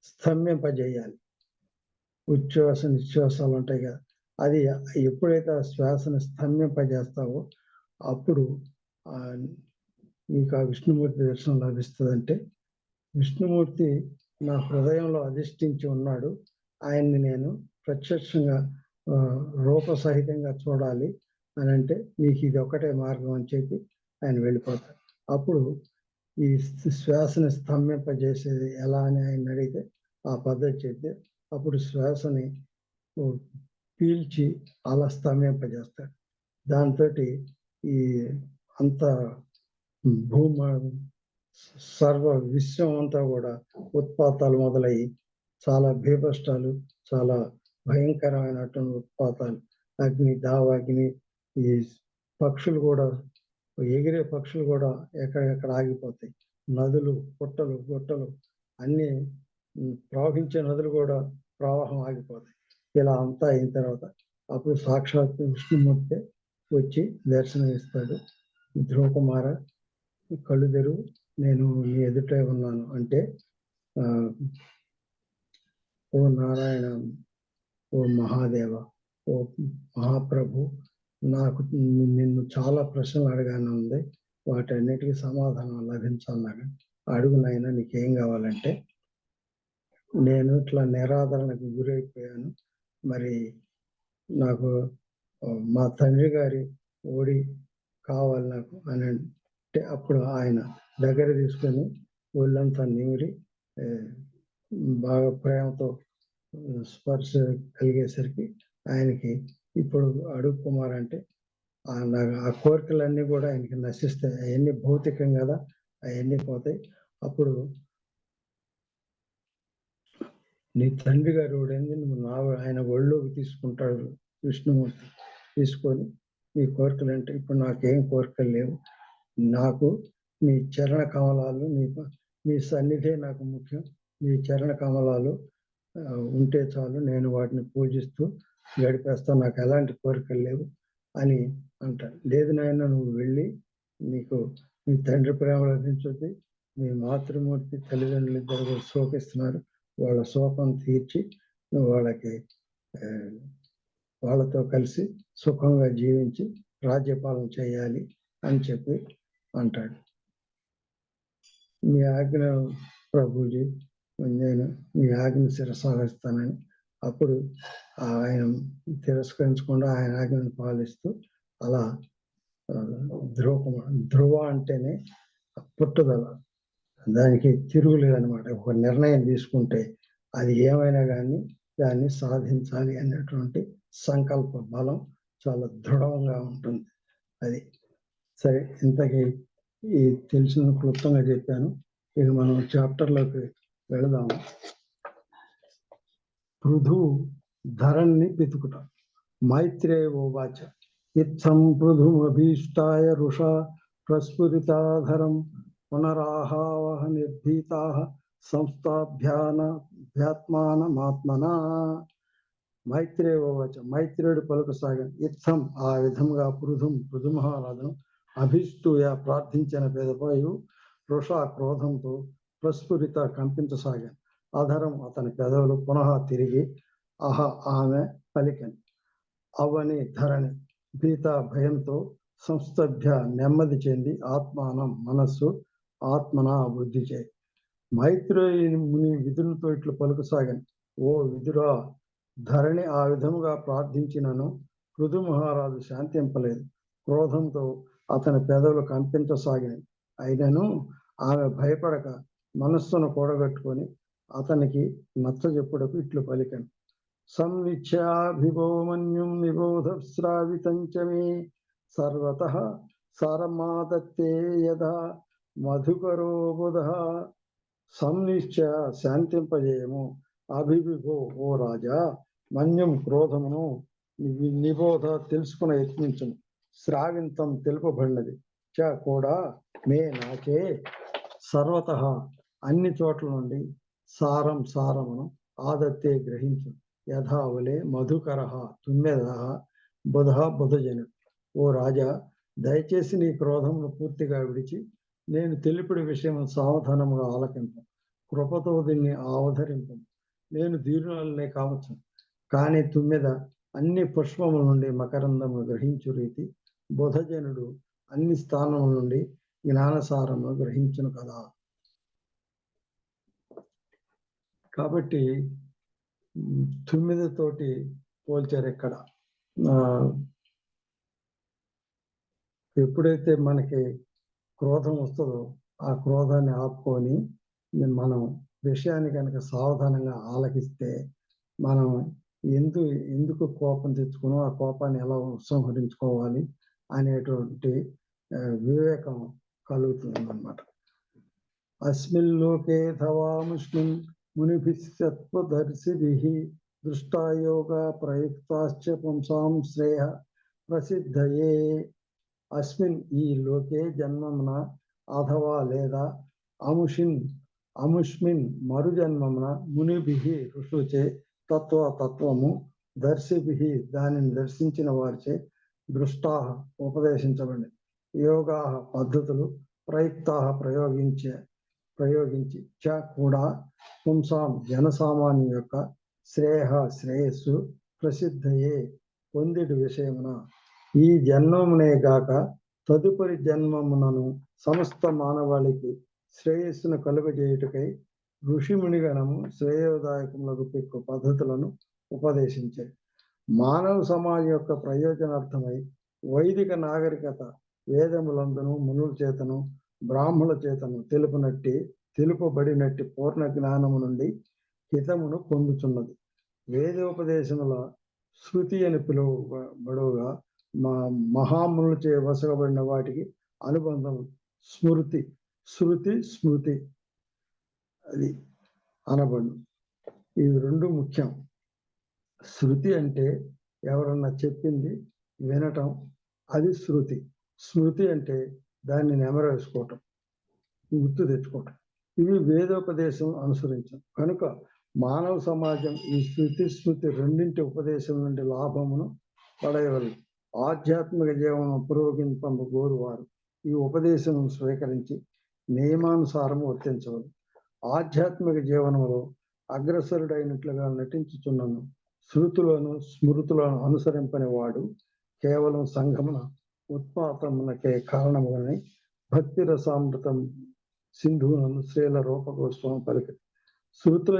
స్తంభింపజేయాలి. ఉచ్ఛ్వాస నిశ్వాసాలు ఉంటాయి కదా, అది ఎప్పుడైతే ఆ శ్వాసను స్తంభింపజేస్తావో అప్పుడు నీకు ఆ విష్ణుమూర్తి దర్శనం లభిస్తుందంటే, విష్ణుమూర్తి నా హృదయంలో అధిష్ఠించి ఉన్నాడు, ఆయన్ని నేను ప్రత్యక్షంగా రూపసహితంగా చూడాలి అని అంటే నీకు ఇది ఒకటే మార్గం అని చెప్పి ఆయన వెళ్ళిపోతాడు. అప్పుడు ఈ శ్వాసని స్తంభింపజేసేది ఎలా అని ఆయన అడిగితే ఆ పద్ధతి చెప్తే అప్పుడు శ్వాసని పీల్చి అలా స్తంభింపజేస్తాడు. దాంతో ఈ అంత సర్వ విశ్వం అంతా కూడా ఉత్పాతాలు మొదలయ్యి చాలా బీభష్టాలు, చాలా భయంకరమైనటువంటి ఉత్పాతాలు, అగ్ని, దావాగ్ని, ఈ పక్షులు కూడా, ఎగిరే పక్షులు కూడా ఎక్కడెక్కడ ఆగిపోతాయి, నదులు, పుట్టలు, గుట్టలు అన్నీ ప్రవహించే నదులు కూడా ప్రవాహం ఆగిపోతాయి. ఇలా అంతా అయిన తర్వాత అప్పుడు సాక్షాత్ విష్ణుమూర్తి వచ్చి దర్శనం ఇస్తాడు. ధ్రువకుమార, కళ్ళు తెరువు, నేను నీ ఎదుటే ఉన్నాను అంటే, ఓ నారాయణ, ఓ మహాదేవ, ఓ మహాప్రభు, నాకు నిన్ను చాలా ప్రశ్నలు అడగానే ఉంది, వాటన్నిటికీ సమాధానం లభించాలన్నాగా. అడుగునైనా నీకేం కావాలంటే, నేను ఇట్లా నిరాదరణకు గురైపోయాను, మరి నాకు మా తండ్రి గారి ఓడి కావాలి నాకు అని అంటే, అప్పుడు ఆయన దగ్గర తీసుకొని ఒళ్ళంతా నిమిరి బాగా ప్రేమతో స్పర్శ కలిగేసరికి ఆయనకి ఇప్పుడు అడుగు కుమార్ అంటే ఆ కోరికలన్నీ కూడా ఆయనకి నశిస్తాయి. అవన్నీ భౌతికం కదా, అవన్నీ పోతాయి. అప్పుడు నీ తండ్రి గారు ఓడేంది, నువ్వు ఆయన ఒళ్ళోకి తీసుకుంటాడు విష్ణుమూర్తి. తీసుకొని నీ కోరికలు అంటే, ఇప్పుడు నాకేం కోరికలు లేవు, నాకు నీ చరణ కమలాలు, నీ సన్నిధే నాకు ముఖ్యం, నీ చరణ కమలాలు ఉంటే చాలు, నేను వాటిని పూజిస్తూ గడిపేస్తాను, నాకు ఎలాంటి కోరికలు లేవు అని అంటాడు. లేదు నాయన, నువ్వు వెళ్ళి నీకు నీ తండ్రి ప్రేమ లభించుద్ది, మీ మాతృమూర్తి తల్లిదండ్రులు ఇద్దరు కూడా శోకిస్తున్నారు, వాళ్ళ శోకం తీర్చి నువ్వు వాళ్ళతో కలిసి సుఖంగా జీవించి రాజ్యపాలన చేయాలి అని చెప్పి అంటాడు. మీ ఆజ్ఞ ప్రభుజీ, నేను మీ ఆజ్ఞ శిరసావహిస్తానని. అప్పుడు ఆయన తిరస్కరించకుండా ఆయన ఆజ్ఞను పాలిస్తూ అలా ధ్రువ అంటేనే పుట్టుదల, దానికి తిరుగులేదనమాట. ఒక నిర్ణయం తీసుకుంటే అది ఏమైనా కానీ దాన్ని సాధించాలి అనేటువంటి సంకల్ప బలం చాలా దృఢంగా ఉంటుంది. అది సరే, ఇంతకీ ఈ తెలిసిన క్లుప్తంగా చెప్పాను. ఇక మనం చాప్టర్లోకి వెళదాము. పృథు ధరణ్ణి పితుకుట. మైత్రేయోవాచ ఇత్థం పృథుమభీష్టాయ రుషా ప్రస్ఫురితాధరం పునరాహావహ నిర్భీతాః సంస్థాభ్యాత్మానమాత్మనా. మైత్రేయోవాచ, మైత్రేయుడు పలుకసాగాను. ఇత్థం, ఆ విధముగా పృథు మహారాజును అభిష్టూయ ప్రార్థించిన పెదపయు రుషా క్రోధంతో ప్రస్ఫురిత కంపించసాగాను. అధరం, అతని పెదవులు పునః తిరిగి ఆమె పలికను. అవని ధరణి భీత భయంతో సంస్థభ్య నెమ్మది చెంది ఆత్మానం మనస్సు ఆత్మన బుద్ధి చే. మైత్రేయుని ముని విధులతో ఇట్లు పలుకసాగాను. ఓ విదురా, ధరణి ఆ విధముగా ప్రార్థించినను పృథు మహారాజు శాంతింపలేదు. క్రోధంతో అతని పెదవులు కంపించసాగినవి. అయినను ఆమె భయపడక మనస్సును కూడగట్టుకొని అతనికి నచ్చజెప్పుడకు ఇట్లు పలికను. సంనిత్యాభిభోమన్యుం నిబోధ శ్రావితంచమే సర్వతః సారమాదత్తే యథా మధుకరో బుధ. సంనిశ్చయ, శాంతింపజేయము, అభివిభో, ఓ రాజా, మన్యం, క్రోధమును, నిబోధ, తెలుసుకుని యత్నించము, శ్రావింతం, తెలుపబడినది, చ కూడా, మే, నాకే, సర్వతః, అన్ని చోట్ల నుండి, సారమును, ఆదత్తే, గ్రహించు, యథావలే, మధుకర, తుమ్మెద, బుధజను. ఓ రాజా, దయచేసి నీ క్రోధమును పూర్తిగా విడిచి నేను తెలిపిడి విషయం సావధానముగా ఆలకింపు, కృపతో దీన్ని అవధరింపు. నేను దీనులనే కావచ్చు, కానీ తుమ్మెద అన్ని పుష్పముల నుండి మకరందమును గ్రహించు రీతి బుధజనుడు అన్ని స్థానముల నుండి జ్ఞానసారమును గ్రహించును కదా. కాబట్టి తుమ్మెదతోటి పోల్చారు ఇక్కడ. ఎప్పుడైతే మనకి క్రోధం వస్తుందో ఆ క్రోధాన్ని ఆపుకొని మనం విషయాన్ని కనుక సావధానంగా ఆలకిస్తే మనం ఎందుకు కోపం తెచ్చుకునో ఆ కోపాన్ని ఎలా ఉపసంహరించుకోవాలి అనేటువంటి వివేకం కలుగుతుంది అన్నమాట. అస్మిన్ లోకే తవాముష్మిన్ మునిభిస్సత్వదర్శిభిః దృష్టాయోగా ప్రయుక్తాశ్చ పుంసాం శ్రేయ ప్రసిద్ధయే. అస్మిన్, ఈ లోకే జన్మమున, అథవా లేదా అముష్మిన్ మరు జన్మమున, మునిభిః ఋషులచే, తత్వము, దర్శిభిః దానిని దర్శించిన వారిచే, దృష్టా ఉపదేశించబడి, యోగా పద్ధతులు, ప్రయుక్తా ప్రయోగించి, చ కూడా, పుంసాం జనసామాన్యం యొక్క, శ్రేయస్సు, ప్రసిద్ధయే పొందిటి విషయమున, ఈ జన్మమునే గాక తదుపరి జన్మమునను సమస్త మానవాళికి శ్రేయస్సును కలుగజేయుటకై ఋషిమునిగణము శ్రేయోదాయకములకు పెక్కు పద్ధతులను ఉపదేశించారు. మానవ సమాజం యొక్క ప్రయోజనార్థమై వైదిక నాగరికత వేదములందును మునుల చేతను బ్రాహ్మణుల చేతను తెలుపబడినట్టి పూర్ణ జ్ఞానము నుండి హితమును పొందుతున్నది. వేదోపదేశముల శృతి అని పిలువబడుగా మహామునులచే వసగబడిన వాటికి అనుబంధం శృతి స్మృతి అది అనబడు. ఇవి రెండు ముఖ్యం. శృతి అంటే ఎవరన్నా చెప్పింది వినటం, అది శృతి. స్మృతి అంటే దాన్ని నెమరేసుకోవటం, గుర్తు తెచ్చుకోవటం. ఇవి వేదోపదేశం అనుసరించం కనుక మానవ సమాజం ఈ శృతి స్మృతి రెండింటి ఉపదేశం నుండి లాభమును పడేయవలెను. ఆధ్యాత్మిక జీవనం పురోగింపంబ గోరువారు ఈ ఉపదేశం స్వీకరించి నియమానుసారము వర్తించవలెను. ఆధ్యాత్మిక జీవనంలో అగ్రసరుడైనట్లుగా నటించుచున్నను శృతులను స్మృతులను అనుసరింపని వాడు కేవలం సంఘమున ఉత్పాతమునకే కారణములని భక్తి రసామృతం సింధువులను శ్రీల రూపగోస్వామి పలికి. స్మృతుల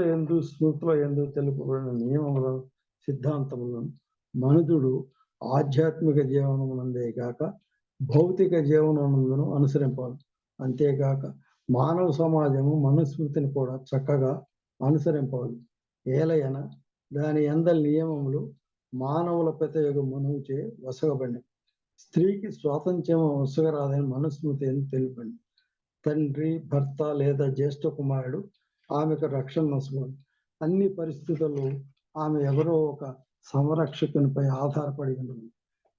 యందు తెలుపబడిన నియమములను సిద్ధాంతములను మనుజుడు ఆధ్యాత్మిక జీవనమునందే గాక భౌతిక జీవనమునందును అనుసరింపాలి. అంతేగాక మానవ సమాజము మనుస్మృతిని కూడా చక్కగా అనుసరింపాలి. ఏలయన దాని యందలి నియమములు మానవుల పెతయగు మనువుచే వసగబడినవి. స్త్రీకి స్వాతంత్ర్యం వసగరాదని మనుస్మృతి అని తెలిపండి. తండ్రి, భర్త లేదా జ్యేష్ఠ కుమారుడు ఆమెకు రక్షణ నొసగాలి. అన్ని పరిస్థితుల్లో ఆమె ఎవరో ఒక సంరక్షకునిపై ఆధారపడి ఉంటుంది.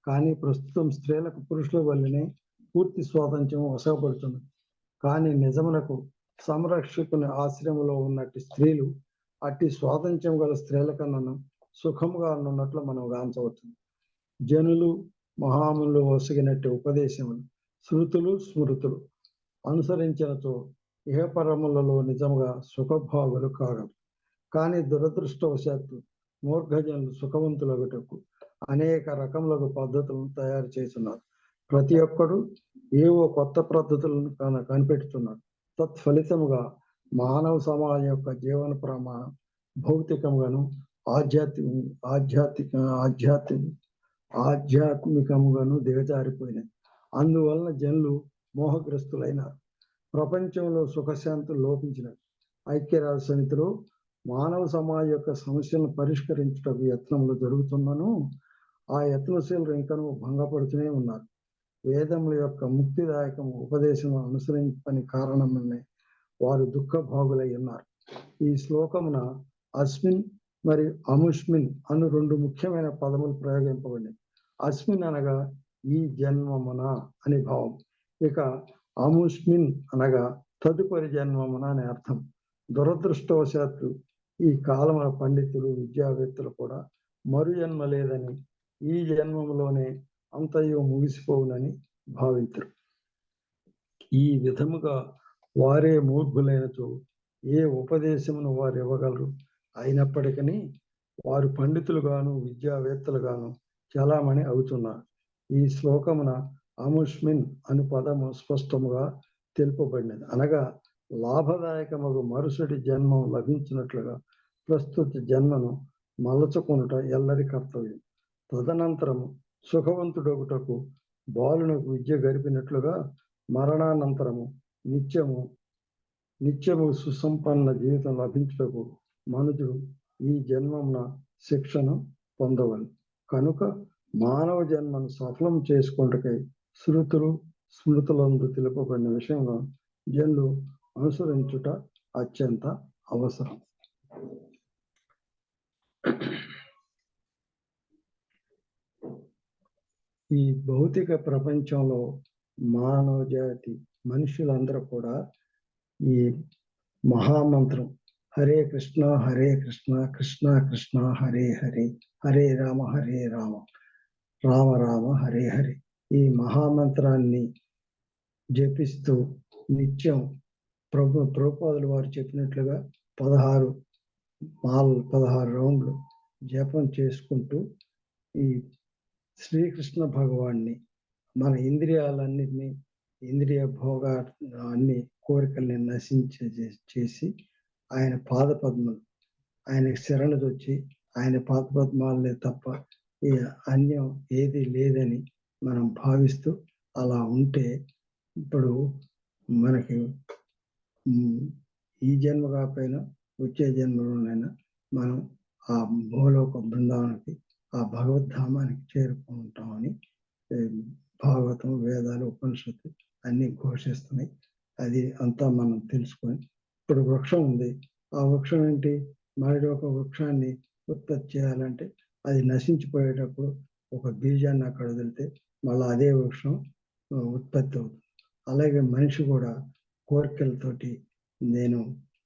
కానీ ప్రస్తుతం స్త్రీలకు పురుషుల వల్లనే పూర్తి స్వాతంత్ర్యం వసగపడుతున్నది. కానీ నిజమునకు సంరక్షకుని ఆశ్రయంలో ఉన్నట్టు స్త్రీలు అట్టి స్వాతంత్ర్యం గల స్త్రీల కన్నా సుఖముగా ఉన్నట్లు మనం గాంచవచ్చు. జనులు మహాములు వసగినట్టు ఉపదేశములు శృతులు స్మృతులు అనుసరించినచో ఇహపరములలో నిజముగా సుఖభాగులు కాగలరు. కానీ దురదృష్టవశాత్తు మూర్ఖజనులు సుఖవంతులగుటకు అనేక రకములకు పద్ధతులను తయారు చేస్తున్నారు. ప్రతి ఒక్కడు ఏవో కొత్త పద్ధతులను కనిపెడుతున్నాడు. తత్ఫలితముగా మానవ సమాజం యొక్క జీవన ప్రమాణం భౌతికంగాను ఆధ్యాత్మికముగాను దిగజారిపోయినది. అందువలన జనులు మోహగ్రస్తులైనారు. ప్రపంచంలో సుఖశాంతులు లోపించినవి. ఐక్యరాజ్య సమితిలో మానవ సమాజం యొక్క సమస్యలను పరిష్కరించటకు యత్నములు జరుగుతున్నను ఆ యత్నశీలు ఇంకనూ భంగపడుతూనే ఉన్నారు. వేదముల యొక్క ముక్తిదాయకము ఉపదేశం అనుసరించని కారణమనే వారు దుఃఖభాగులై ఉన్నారు. ఈ శ్లోకమున అస్మిన్ మరియు అముష్మిన్ అను రెండు ముఖ్యమైన పదములు ప్రయోగింపబడినాయి. అస్మిన్ అనగా ఈ జన్మమున అని భావం. ఇక అముష్మిన్ అనగా తదుపరి జన్మమున అనే అర్థం. దురదృష్టవశాత్తు ఈ కాలమున పండితులు, విద్యావేత్తలు కూడా మరు జన్మ లేదని, ఈ జన్మములోనే అంతయు ముగిసిపోవునని భావించరు. ఈ విధముగా వారే మూర్ఖులైనచో ఏ ఉపదేశమును వారు ఇవ్వగలరు? అయినప్పటికీ వారు పండితులుగాను విద్యావేత్తలుగాను చలామణి అవుతున్నారు. ఈ శ్లోకమున అముష్మిన్ అను పదము స్పష్టముగా తెలుపబడినది. అనగా లాభదాయకమగు మరుసటి జన్మం లభించినట్లుగా ప్రస్తుత జన్మను మలచుకొనుట ఎల్లరి కర్తవ్యం. తదనంతరము సుఖవంతుడొకటకు బాలునకు విద్య గరిపినట్లుగా మరణానంతరము నిత్యము సుసంపన్న జీవితం లభించుటకు మనుషుడు ఈ జన్మమున శిక్షను పొందవలెను. కనుక మానవ జన్మను సఫలం చేసుకొనుటకై శృతులు స్మృతులందు తెలుపబడిన విషయంలో జనులు అనుసరించుట అత్యంత అవసరం. ఈ భౌతిక ప్రపంచంలో మానవ జాతి మనుషులందరూ కూడా ఈ మహామంత్రం హరే కృష్ణ కృష్ణ కృష్ణ హరే హరే, హరే రామ రామ రామ హరే హరే ఈ మహామంత్రాన్ని జపిస్తూ నిత్యం ప్రభుపాదులు వారు చెప్పినట్లుగా 16 రౌండ్లు జపం చేసుకుంటూ ఈ శ్రీకృష్ణ భగవాన్ని మన ఇంద్రియాలన్నిటినీ, ఇంద్రియ భోగ అన్ని కోరికల్ని నశించేసి ఆయన పాదపద్మలు, ఆయనకి శరణుదొచ్చి ఆయన పాదపద్మాలనే తప్ప ఈ అన్యం ఏది లేదని మనం భావిస్తూ అలా ఉంటే ఇప్పుడు మనకి ఈ జన్మ కాకపోయినా వచ్చే జన్మలోనైనా మనం ఆ భూలోక బృందానికి, ఆ భగవద్ధామానికి చేరుకుంటామని భాగవతం, వేదాలు, ఉపనిషత్తు అన్ని ఘోషిస్తున్నాయి. అది అంతా మనం తెలుసుకొని ఇప్పుడు వృక్షం ఉంది. ఆ వృక్షం ఏంటి? మరి ఒక వృక్షాన్ని ఉత్పత్తి చేయాలంటే అది నశించిపోయేటప్పుడు ఒక బీజాన్ని అక్కడ వదిలితే మళ్ళీ అదే వృక్షం ఉత్పత్తి అవుతుంది. అలాగే మనిషి కూడా కోరికలతోటి నేను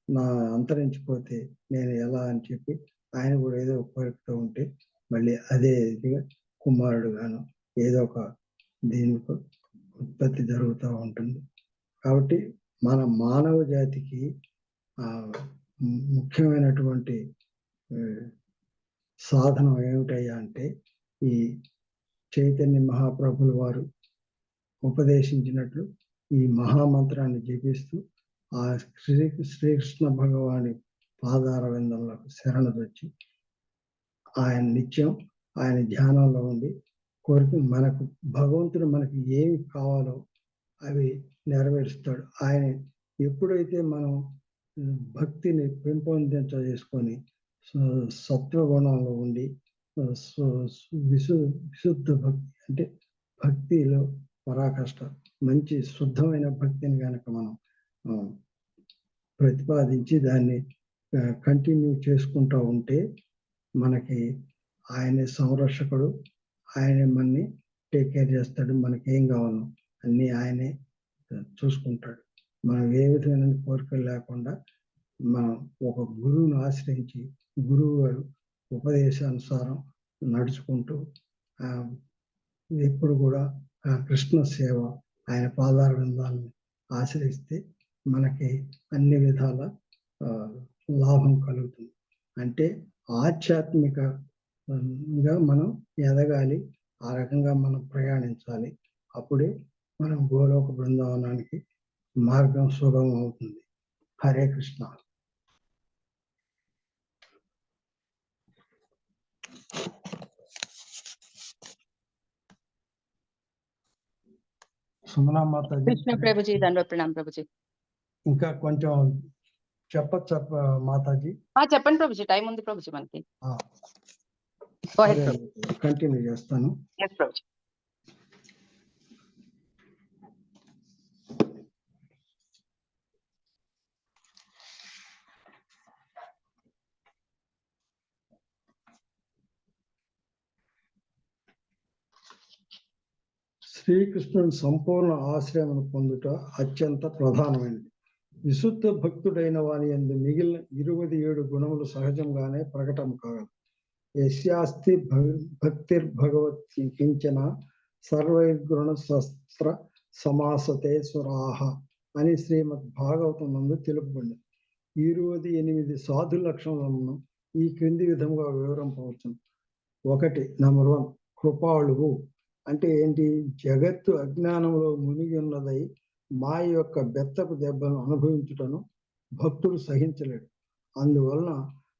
నా అంతరించిపోతే నేను ఎలా అని చెప్పి ఆయన కూడా ఏదో కోరికతో ఉంటే మళ్ళీ అదే ఇదిగా కుమారుడు గాను ఏదో ఒక దీనికి ఉత్పత్తి జరుగుతూ ఉంటుంది. కాబట్టి మన మానవ జాతికి ముఖ్యమైనటువంటి సాధనం ఏమిటయ్యా అంటే ఈ చైతన్య మహాప్రభులు వారు ఉపదేశించినట్లు ఈ మహామంత్రాన్ని జపిస్తూ ఆ శ్రీకృష్ణ భగవాని పాదార విందంలోకి శరణుదొచ్చి ఆయన నిత్యం ఆయన ధ్యానంలో ఉండి మనకు భగవంతుడు మనకి ఏమి కావాలో అవి నెరవేరుస్తాడు. ఆయన ఎప్పుడైతే మనం భక్తిని పెంపొందించేసుకొని సత్వగుణంలో ఉండి విశుద్ధ భక్తి అంటే భక్తిలో పరాకాష్ట మంచి శుద్ధమైన భక్తిని కనుక మనం ప్రతిపాదించి దాన్ని కంటిన్యూ చేసుకుంటూ ఉంటే మనకి ఆయనే సంరక్షకుడు, ఆయనే మనని టేక్ కేర్ చేస్తాడు. మనకి ఏం కావాలో అన్నీ ఆయనే చూసుకుంటాడు. మనం ఏ విధమైన కోరికలు లేకుండా మనం ఒక గురువును ఆశ్రయించి గురువు గారు ఉపదేశానుసారం నడుచుకుంటూ ఎప్పుడు కూడా ఆ కృష్ణ సేవ ఆయన పాదార విందాలను ఆశ్రయిస్తే మనకి అన్ని విధాల లాభం కలుగుతుంది. అంటే ఆధ్యాత్మికంగా మనం ఎదగాలి, ఆ రకంగా మనం ప్రయాణించాలి. అప్పుడే మనం గోలోక బృందావనానికి మార్గం సుగమం అవుతుంది. హరే కృష్ణ. సుమనా మాతాజీ. కృష్ణ ప్రభుజీ, దండవత్ ప్రణామం ప్రభుజీ. ఇంకా కొంచెం చెప్పచ్చా మాతాజీ? చెప్పండి ప్రభుజీ, టైం ఉంది ప్రభుజీ మనకి. కంటిన్యూ చేస్తాను. శ్రీకృష్ణుని సంపూర్ణ ఆశ్రయమును పొందుట అత్యంత ప్రధానమైనది. విశుద్ధ భక్తుడైన వాని యందు మిగిలిన 27 గుణములు సహజంగానే ప్రకటన కాగలవు. యస్యాస్తి భక్తిర్భగవతి కించన సర్వైర్గుణ శస్త్ర సమాసతే సురాహ అని శ్రీమద్ భాగవతం నందు తెలుపబడింది. 28 సాధు లక్షణములను ఈ క్రింది విధంగా వివరింపవచ్చును. 1 నంబర్ 1 కృపాళువు అంటే ఏంటి? జగత్తు అజ్ఞానంలో మునిగి ఉన్నదై మాయ యొక్క బెత్తపు దెబ్బను అనుభవించుటను భక్తుడు సహించలేడు. అందువలన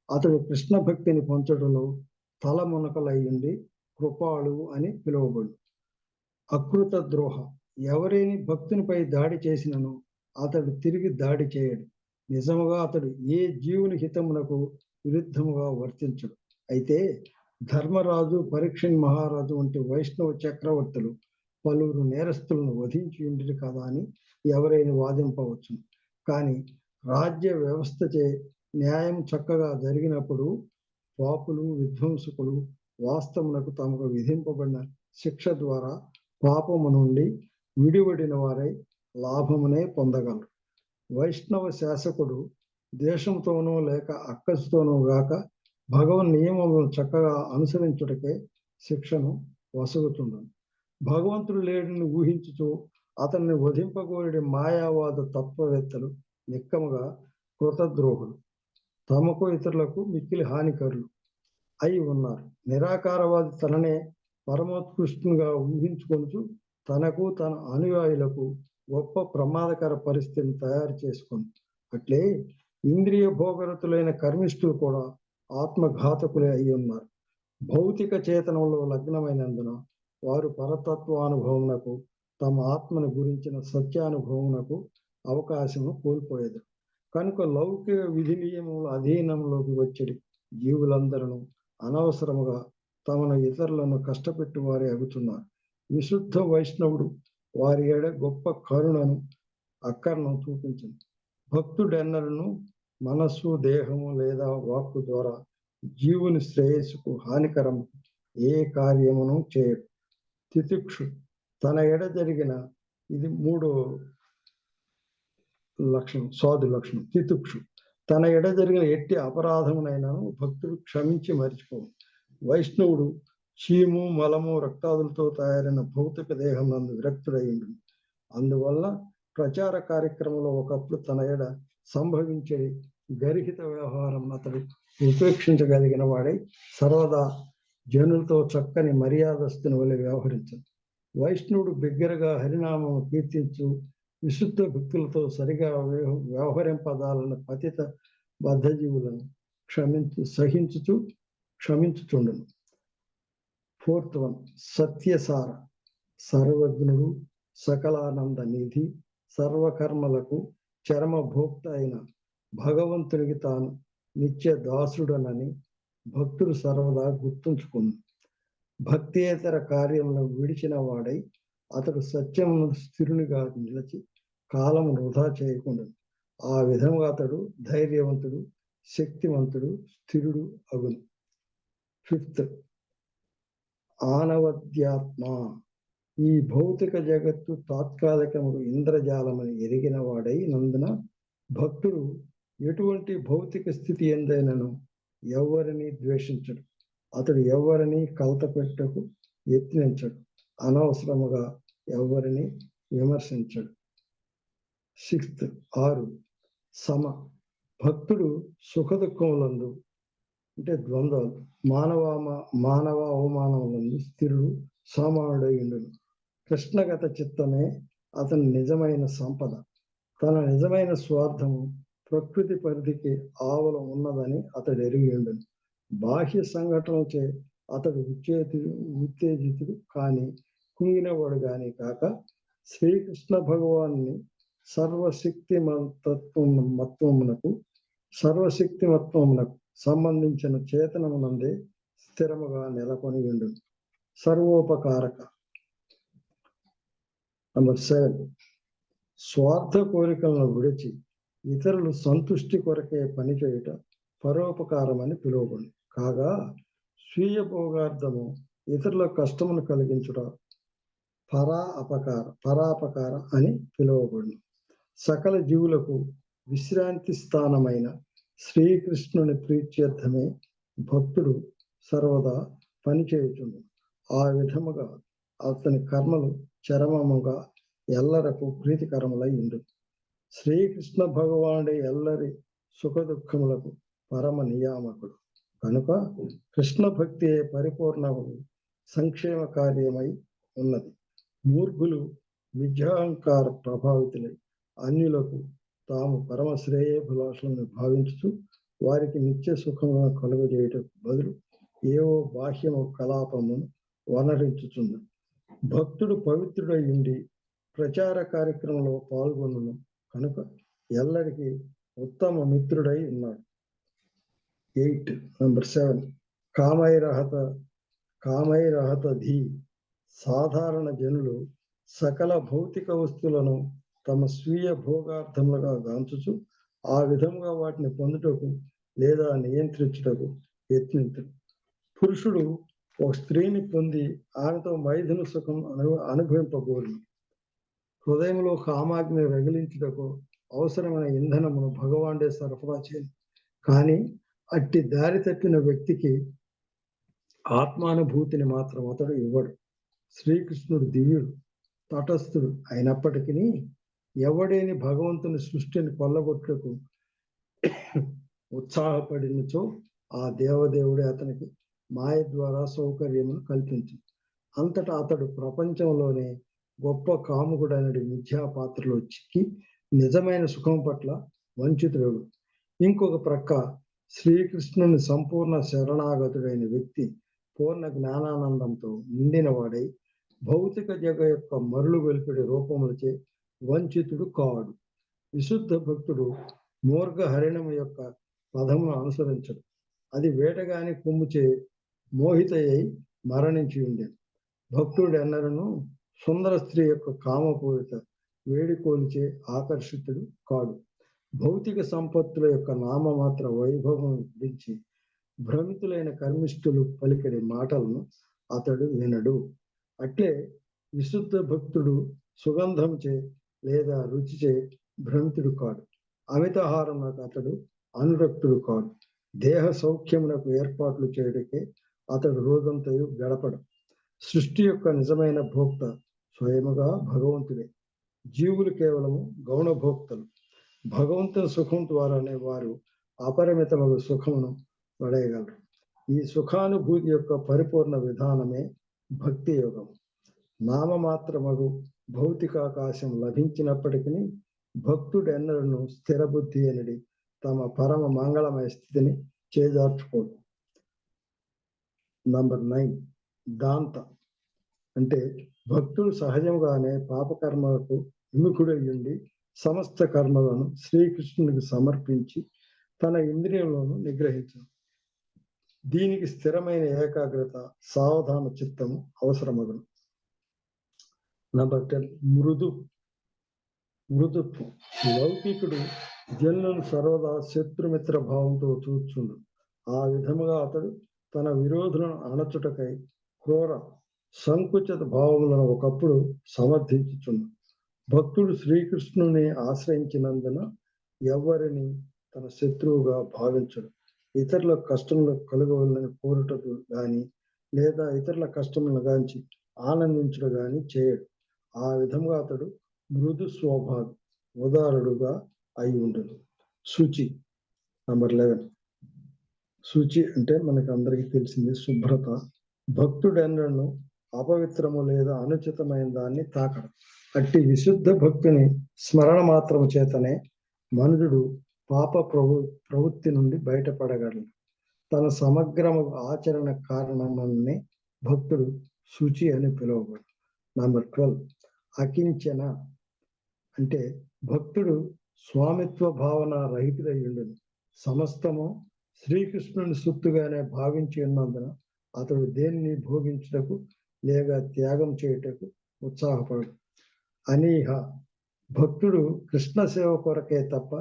అతడు కృష్ణ భక్తిని పొందడంలో తలమునకలయ్యుండి కృపాళు అని పిలువబడు. అకృత ద్రోహ ఎవరైనా భక్తునిపై దాడి చేసినను అతడు తిరిగి దాడి చేయడు. నిజముగా అతడు ఏ జీవుని హితమునకు విరుద్ధముగా వర్తించడు. అయితే ధర్మరాజు, పరీక్షణ్ మహారాజు వంటి వైష్ణవ చక్రవర్తులు పలువురు నేరస్తులను వధించి ఉండిరి కదా అని ఎవరైనా వాదింపవచ్చు. కానీ రాజ్య వ్యవస్థచే న్యాయం చక్కగా జరిగినప్పుడు పాపులు, విధ్వంసకులు వాస్తవమునకు తమకు విధింపబడిన శిక్ష ద్వారా పాపము నుండి విడివడిన వారై లాభమునే పొందగలరు. వైష్ణవ శాసకుడు దేశంతోనో లేక అక్కసుతోనో గాక భగవన్ నియమములను చక్కగా అనుసరించుటకే శిక్షను వసగుతుండను. భగవంతుడు లేడిని ఊహించుతూ అతన్ని వధింపగోరి మాయావాద తత్వవేత్తలు నిక్కముగా కృతద్రోహులు, తమకు ఇతరులకు మిక్కిలి హానికరులు అయి ఉన్నారు. నిరాకారవాది తననే పరమోత్కృష్టునిగా ఊహించుకొనుచు తనకు తన అనుయాయులకు గొప్ప ప్రమాదకర పరిస్థితిని తయారు చేసుకుంది. అట్లే ఇంద్రియ భోగరతులైన కర్మిష్ఠులు కూడా ఆత్మఘాతకులే అయి ఉన్నారు. భౌతిక చేతనంలో లగ్నమైనందున వారు పరతత్వానుభవమునకు, తమ ఆత్మను గురించిన సత్యానుభవమునకు అవకాశము కోల్పోయేది. కనుక లౌకిక విధి నియమముల అధీనంలోకి వచ్చేది జీవులందరూ అనవసరముగా తమను ఇతరులను కష్టపెట్టి వారే అగుతున్నారు. విశుద్ధ వైష్ణవుడు వారి ఏడ గొప్ప కరుణను, అక్కరను చూపించింది. భక్తుడెన్నరను మనస్సు, దేహము లేదా వాక్కు ద్వారా జీవుని శ్రేయస్సుకు హానికరము ఏ కార్యమును చేయడు. తితిక్షు తన ఎడ జరిగిన, ఇది 3వ లక్షణం, సాధు లక్షణం. తితిక్షు తన ఎడ జరిగిన ఎట్టి అపరాధమునైనాను భక్తుడు క్షమించి మరిచిపోవు. వైష్ణవుడు చీము, మలము, రక్తాదులతో తయారైన భౌతిక దేహం నందు విరక్తుడయ్యిండు. అందువల్ల ప్రచార కార్యక్రమంలో ఒకప్పుడు తన ఎడ సంభవించే గర్హిత వ్యవహారం అతడు ఉపేక్షించగలిగిన వాడై సర్వదా జనులతో చక్కని మర్యాదస్తుని వలె వ్యవహరించదు. వైష్ణవుడు బిగ్గరగా హరినామము కీర్తించు, విశుద్ధ భక్తులతో సరిగా వ్యవహరింపదాలన్న పతిత బద్ధజీవులను సహించుచు క్షమించుచుండును. 4th one, సత్యసార, సర్వజ్ఞుడు, సకలానంద నిధి, సర్వకర్మలకు చరమభోక్త అయిన భగవంతునికి తాను నిత్య దాసుడనని భక్తుడు సర్వదా గుర్తుంచుకుంది. భక్తియేతర కార్యములను విడిచిన వాడై అతడు సత్యమును స్థిరునిగా నిలిచి కాలము వృధా చేయకుండా ఆ విధముగా అతడు ధైర్యవంతుడు, శక్తివంతుడు, స్థిరుడు అగును. 5th, ఆనవద్యాత్మ, ఈ భౌతిక జగత్తు తాత్కాలికముడు ఇంద్రజాలమని ఎరిగిన వాడై నందున భక్తుడు ఎటువంటి భౌతిక స్థితి ఎందైనను ఎవరిని ద్వేషించడు. అతడు ఎవరిని కలతపెట్టకు యత్నించడు. అనవసరముగా ఎవరిని విమర్శించడు. 6th, 6, సమ, భక్తుడు సుఖ దుఃఖములందు అంటే ద్వంద్వాలు, మానవ అవమానములందు స్థిరుడు, సామానుడయుండును. కృష్ణగత చిత్తమే అతని నిజమైన సంపద. తన నిజమైన స్వార్థము ప్రకృతి పరిధికి ఆవల ఉన్నదని అతడు ఎరిగిండును. బాహ్య సంఘటనలచే అతడు ఉత్తేజితుడు కానీ కుంగినవాడు గాని కాక శ్రీకృష్ణ భగవాన్ని సర్వశక్తిమత్వమునకు సంబంధించిన చేతనమునందే స్థిరముగా నెలకొని ఉండు. సర్వోపకారక. నంబర్ 7, స్వార్థ కోరికలను విడిచి ఇతరులు సంతుష్టి కొరకే పనిచేయుట పరోపకారం అని పిలువబడి కాగా స్వీయ భోగార్థము ఇతరుల కష్టమును కలిగించుట పరాపకార అని పిలువబడి సకల జీవులకు విశ్రాంతి స్థానమైన శ్రీకృష్ణుని ప్రీత్యర్థమే భక్తుడు సర్వదా పనిచేయుచుండు. ఆ విధముగా అతని కర్మలు చరమముగా ఎల్లరకు ప్రీతికరములై ఉండు. శ్రీకృష్ణ భగవానుడి ఎల్లరి సుఖ దుఃఖములకు పరమ నియామకుడు కనుక కృష్ణ భక్తి పరిపూర్ణము సంక్షేమ కార్యమై ఉన్నది. మూర్ఖులు విద్యాహంకార ప్రభావితులై అన్యులకు తాము పరమ శ్రేయోభిలాషులను భావించుతూ వారికి నిత్య సుఖములను కలుగజేయటకు బదులు ఏవో బాహ్యము కలాపమును వనరించుచుంది. భక్తుడు పవిత్రుడై ఉండి ప్రచార కార్యక్రమంలో పాల్గొనును కనుక ఎల్లరికీ ఉత్తమ మిత్రుడై ఉన్నాడు. 8, నంబర్ 7, కామైరహత ధీ, సాధారణ జనులు సకల భౌతిక వస్తువులను తమ స్వీయ భోగార్థములుగా గాంచుచు ఆ విధముగా వాటిని పొందుటకు లేదా నియంత్రించుటకు యత్నించుడు. పురుషుడు ఒక స్త్రీని పొంది ఆమెతో మైథున సుఖం అనుభవింపగోరును. హృదయంలో కామాగ్ని రగిలించుటకు అవసరమైన ఇంధనమును భగవానుడే సరఫరా చేయను. కానీ అట్టి దారి తప్పిన వ్యక్తికి ఆత్మానుభూతిని మాత్రం అతడు ఇవ్వడు. శ్రీకృష్ణుడు దివ్యుడు, తటస్థుడు అయినప్పటికీ ఎవడేని భగవంతుని సృష్టిని కొల్లగొట్టుటకు ఉత్సాహపడినచో ఆ దేవదేవుడే అతనికి మాయ ద్వారా సౌకర్యమును కల్పించు. అంతటా అతడు ప్రపంచంలోనే గొప్ప కాముకుడైనడి మిథ్యా పాత్రలో చిక్కి నిజమైన సుఖం పట్ల వంచితుడు. ఇంకొక ప్రక్క శ్రీకృష్ణుని సంపూర్ణ శరణాగతుడైన వ్యక్తి పూర్ణ జ్ఞానానందంతో నిండిన వాడై భౌతిక జగ యొక్క మరులు వెలుపడి రూపములచే వంచితుడు కాడు. విశుద్ధ భక్తుడు మూర్ఘ హరిణము యొక్క పదమును అనుసరించడు. అది వేటగాని కొమ్ముచే మోహితయ్యి మరణించి ఉండేది. భక్తుడు ఎన్నరను సుందర స్త్రీ యొక్క కామపూరిత వేడికోలిచే ఆకర్షితుడు కాడు. భౌతిక సంపత్తుల యొక్క నామమాత్ర వైభవం గురించి భ్రమితులైన కర్మిష్ఠులు పలికిడే మాటలను అతడు వినడు. అట్లే విశుద్ధ భక్తుడు సుగంధంచే లేదా రుచిచే భ్రమితుడు కాడు. అమితాహారమునకు అతడు అనురక్తుడు కాడు. దేహ సౌఖ్యమునకు ఏర్పాట్లు చేయడకే అతడు రోజంతయు గడపడు. సృష్టి యొక్క నిజమైన భోక్త స్వయముగా భగవంతుడే. జీవులు కేవలము గౌణభోక్తలు. భగవంతుని సుఖం ద్వారానే వారు అపరిమితమైన సుఖమును పడేయగలరు. ఈ సుఖానుభూతి యొక్క పరిపూర్ణ విధానమే భక్తి యోగం. నామమాత్రమగు భౌతికాకాశం లభించినప్పటికీ భక్తుడు ఎన్నడను స్థిర బుద్ధి అనేది తమ పరమ మంగళమయ స్థితిని చేజార్చుకోడు. నంబర్ 9 దాంత అంటే భక్తుడు సహజంగానే పాపకర్మలకు విముఖుడయ్యుండి సమస్త కర్మలను శ్రీకృష్ణునికి సమర్పించి తన ఇంద్రియంలోను నిగ్రహించను. దీనికి స్థిరమైన ఏకాగ్రత, సావధాన చిత్తము అవసరమగును. నంబర్ 10 మృదుత్వం. లౌకికుడు జనులను సర్వదా శత్రుమిత్ర భావంతో చూచుండు. ఆ విధముగా అతడు తన విరోధులను అణచుటకై క్రూర సంకుచిత భావములను ఒకప్పుడు సమర్థించుచుండు. భక్తుడు శ్రీకృష్ణుని ఆశ్రయించినందున ఎవరిని తన శత్రువుగా భావించడు. ఇతరుల కష్టములు కలుగవలని కోరుటకు గాని లేదా ఇతరుల కష్టములను గాంచి ఆనందించుడు గాని చేయడు. ఆ విధముగా అతడు మృదు స్వభావి, ఉదారుడుగా అయి ఉండును. శుచి. నంబర్ 11 శుచి అంటే మనకు అందరికీ తెలిసింది శుభ్రత. భక్తుడెన్నడూ అపవిత్రము లేదా అనుచితమైన దాన్ని తాకడు. అట్టి విశుద్ధ భక్తుని స్మరణ మాత్రము చేతనే మనుజుడు పాప ప్రవృత్తి నుండి బయటపడగలడు. తన సమగ్రము ఆచరణ కారణమని భక్తుడు శుచి అని పిలువబడు. నంబర్ 12 అకించన అంటే భక్తుడు స్వామిత్వ భావన రహితుడయ్యుండును. సమస్తము శ్రీకృష్ణుని సొత్తుగానే భావించి ఉన్నందున అతడు దేన్ని భోగించుటకు లేక త్యాగం చేయుటకు ఉత్సాహపడు. అనీహ భక్తుడు కృష్ణ సేవ కొరకే తప్ప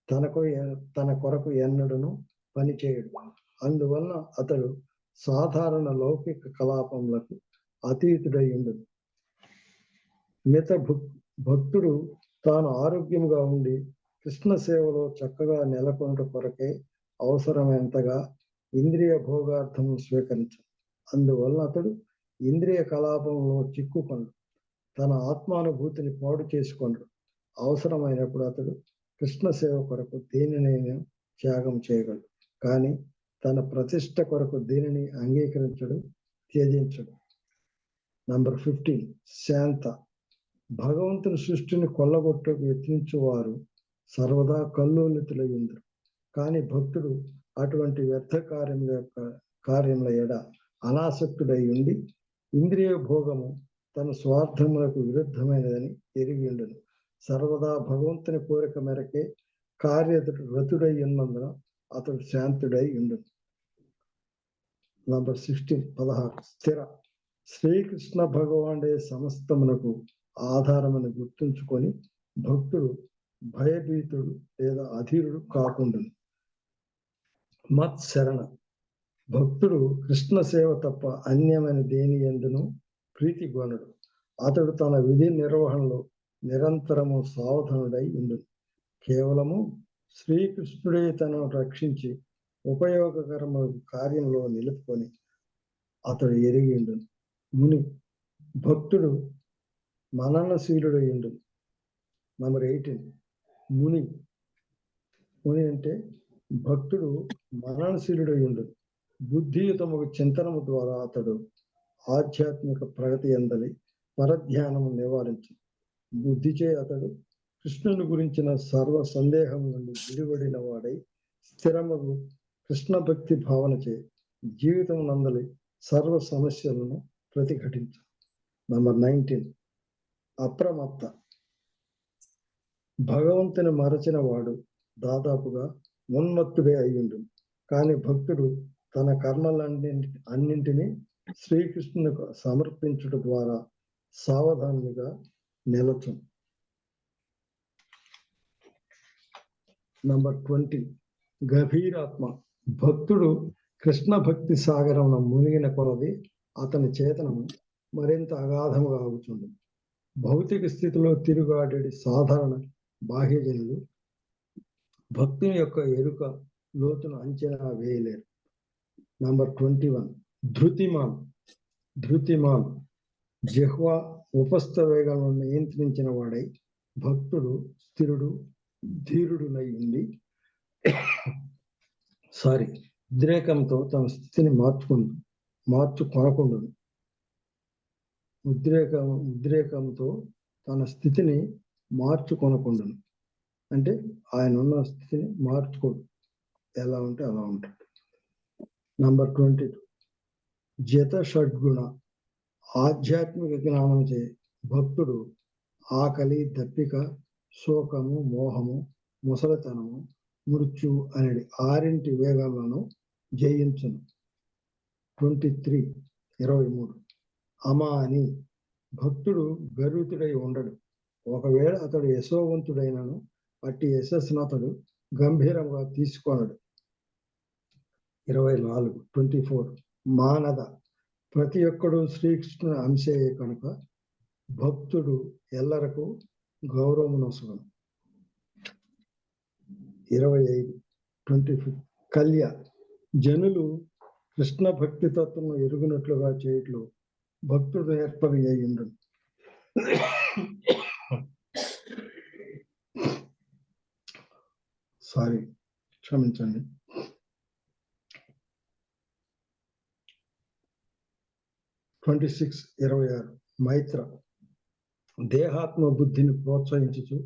తన కొరకు ఎన్నడను పనిచేయడు. అందువలన అతడు సాధారణ లౌకిక కలాపములకు అతీతుడై ఉండును. మిత భక్తుడు తాను ఆరోగ్యముగా ఉండి కృష్ణ సేవలో చక్కగా నెలకొనుట కొరకే అవసరమైనంతగా ఇంద్రియ భోగార్థము స్వీకరించడు. అందువలన అతడు ఇంద్రియ కలాపంలో చిక్కుకొనడు. తన ఆత్మానుభూతిని పాడు చేసుకొనడు. అవసరమైనప్పుడు అతడు కృష్ణ సేవ కొరకు దేనినైనా త్యాగం చేయగలడు. కానీ తన ప్రతిష్ట కొరకు దేనిని అంగీకరించడు, త్యజించడు. నంబర్ 15 శాంత. భగవంతుని సృష్టిని కొల్లగొట్టకు యత్నించువారు సర్వదా కల్లోలితులయ్యుందరు. కానీ భక్తుడు అటువంటి వ్యర్థ కార్యముల ఎడ అనాసక్తుడై ఉండి ఇంద్రియ భోగము తన స్వార్థములకు విరుద్ధమైనదని ఎరిగి ఉండును. సర్వదా భగవంతుని కోరిక మేరకే కార్యరతుడై ఉన్నందున అతడు శాంతుడై ఉండును. నంబర్ 16 స్థిర. శ్రీకృష్ణ భగవానుడే సమస్తమునకు ఆధారమని గుర్తుంచుకొని భక్తుడు భయభీతుడు లేదా అధీరుడు కాకుండును. మత్శరణ. భక్తుడు కృష్ణ సేవ తప్ప అన్యమైన దేని యందును ప్రీతి గొనడు. అతడు తన విధి నిర్వహణలో నిరంతరము సావధానుడై ఉండును. కేవలము శ్రీకృష్ణుడే తనను రక్షించి ఉపయోగకరమైన కార్యంలో నిలుపుకొని అతడు ఎరిగి ఉండును. ముని. భక్తుడు మననశీలుడై ఉండును. నంబర్ 18 ముని. ముని అంటే భక్తుడు మననశీలుడై ఉండును. బుద్ధియుతముకు చింతనము ద్వారా అతడు ఆధ్యాత్మిక ప్రగతి ఎందలి పరధ్యానము నివారించు. బుద్ధిచే అతడు కృష్ణుని గురించిన సర్వ సందేహం నుండి విడివడిన వాడై స్థిరముగు కృష్ణ భక్తి భావనచే జీవితం నందలి సర్వ సమస్యలను ప్రతిఘటించు. నంబర్ 19 అప్రమత్త. భగవంతుని మరచిన వాడు దాదాపుగా ఉన్మత్తుడే అయ్యుండు. కానీ భక్తుడు తన కర్మలన్నింటినీ శ్రీకృష్ణునికి సమర్పించుట ద్వారా సావధానుగా నిలచు. నంబర్ 20 గభీరాత్మ. భక్తుడు కృష్ణ భక్తి సాగరమున మునిగిన కొలది అతని చేతనము మరింత అగాధముగా అవుతుంది. భౌతిక స్థితిలో తిరుగాడేది సాధారణ బాహ్యజనులు భక్తుని యొక్క ఎరుక లోతును అంచనా వేయలేరు. నంబర్ 21 ధృతిమాన్. ధృతిమాన్ జిహ్వ ఉపస్థ వేగలను నియంత్రించిన వాడై భక్తుడు స్థిరుడు ధీరుడునై ఉండి ఉద్రేకంతో తన స్థితిని మార్చుకొనకుండును. ఉద్రేకంతో తన స్థితిని మార్చుకొనకుండును. అంటే ఆయన ఉన్న స్థితిని మార్చుకోడు, ఎలా ఉంటే అలా ఉంటాడు. నంబర్ 22 జత షడ్గుణ ఆధ్యాత్మిక జ్ఞానంచే భక్తుడు ఆకలి, దప్పిక, శోకము, మోహము, ముసలితనము, మృత్యు అనేది 6 వేగములను జయించును. 23 అమాని భక్తుడు గర్వితుడై ఉండడు. ఒకవేళ అతడు యశోవంతుడైనను అట్టి యశస్సును అతడు గంభీరంగా తీసుకొనడు. 24 మానద ప్రతి ఒక్కడు శ్రీకృష్ణుని అంశయే కనుక భక్తుడు ఎల్లరకు గౌరవమునొసగను. 25 కళ్య జనులు కృష్ణ భక్తి తత్వము ఎరుగునట్లుగా చేయట్లు భక్తుడు ఏర్పడి అయ్యుండు. క్షమించండి. 26 మైత్ర దేహాత్మ బుద్ధిని ప్రోత్సహించుచు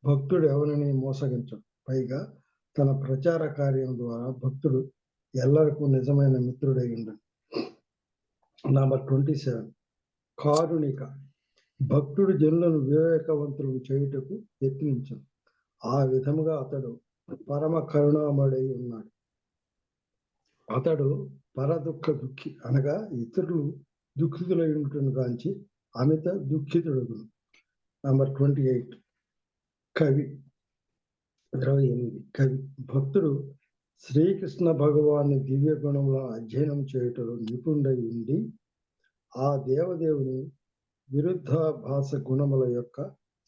భక్తుడు ఎవరిని మోసగించడు. పైగా తన ప్రచార కార్యం ద్వారా భక్తుడు ఎల్లరికూ నిజమైన మిత్రుడై ఉండడు. నంబర్ 27 కారుణిక భక్తుడు జనులను వివేకవంతులను చేయుటకు యత్నించను. ఆ విధముగా అతడు పరమ కరుణామయుడై ఉన్నాడు. అతడు పరదుఃఖ దుఃఖి అనగా ఇతరులు దుఃఖితులై ఉంటును గాంచి అమిత దుఃఖితుడుగును. నంబర్ 28 కవి 28 కవి భక్తుడు శ్రీకృష్ణ భగవాన్ని దివ్య గుణముల అధ్యయనం చేయుటలో నిపుణుడై ఉండి ఆ దేవదేవుని విరుద్ధాభాస గుణముల యొక్క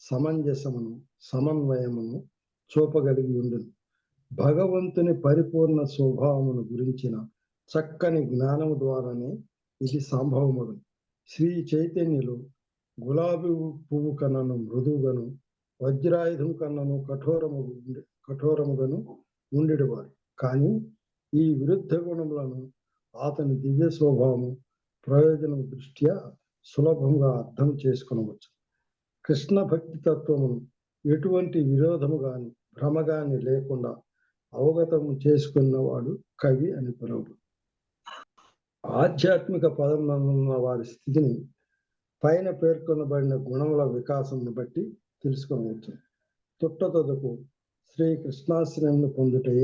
సమంజసమును సమన్వయమును చూపగలిగి ఉండును. భగవంతుని పరిపూర్ణ స్వభావమును గురించిన చక్కని జ్ఞానము ద్వారానే ఇది సంభవమగు. శ్రీ చైతన్యులు గులాబీ పువ్వు కన్నను మృదువుగను వజ్రాయుధం కన్నను కఠోరముగను ఉండేవారు. కానీ ఈ విరుద్ధ గుణములను అతని దివ్య స్వభావము ప్రయోజనం దృష్ట్యా సులభంగా అర్థం చేసుకొనవచ్చు. కృష్ణ భక్తి తత్వమును ఎటువంటి విరోధము గాని భ్రమ గాని లేకుండా అవగతము చేసుకున్నవాడు కవి అని పిలువడు. ఆధ్యాత్మిక పదమున్న వారి స్థితిని పైన పేర్కొనబడిన గుణముల వికాసమును బట్టి తెలుసుకొనవచ్చు. తుట్టతొదకు శ్రీ కృష్ణాశ్రయమును పొందుటే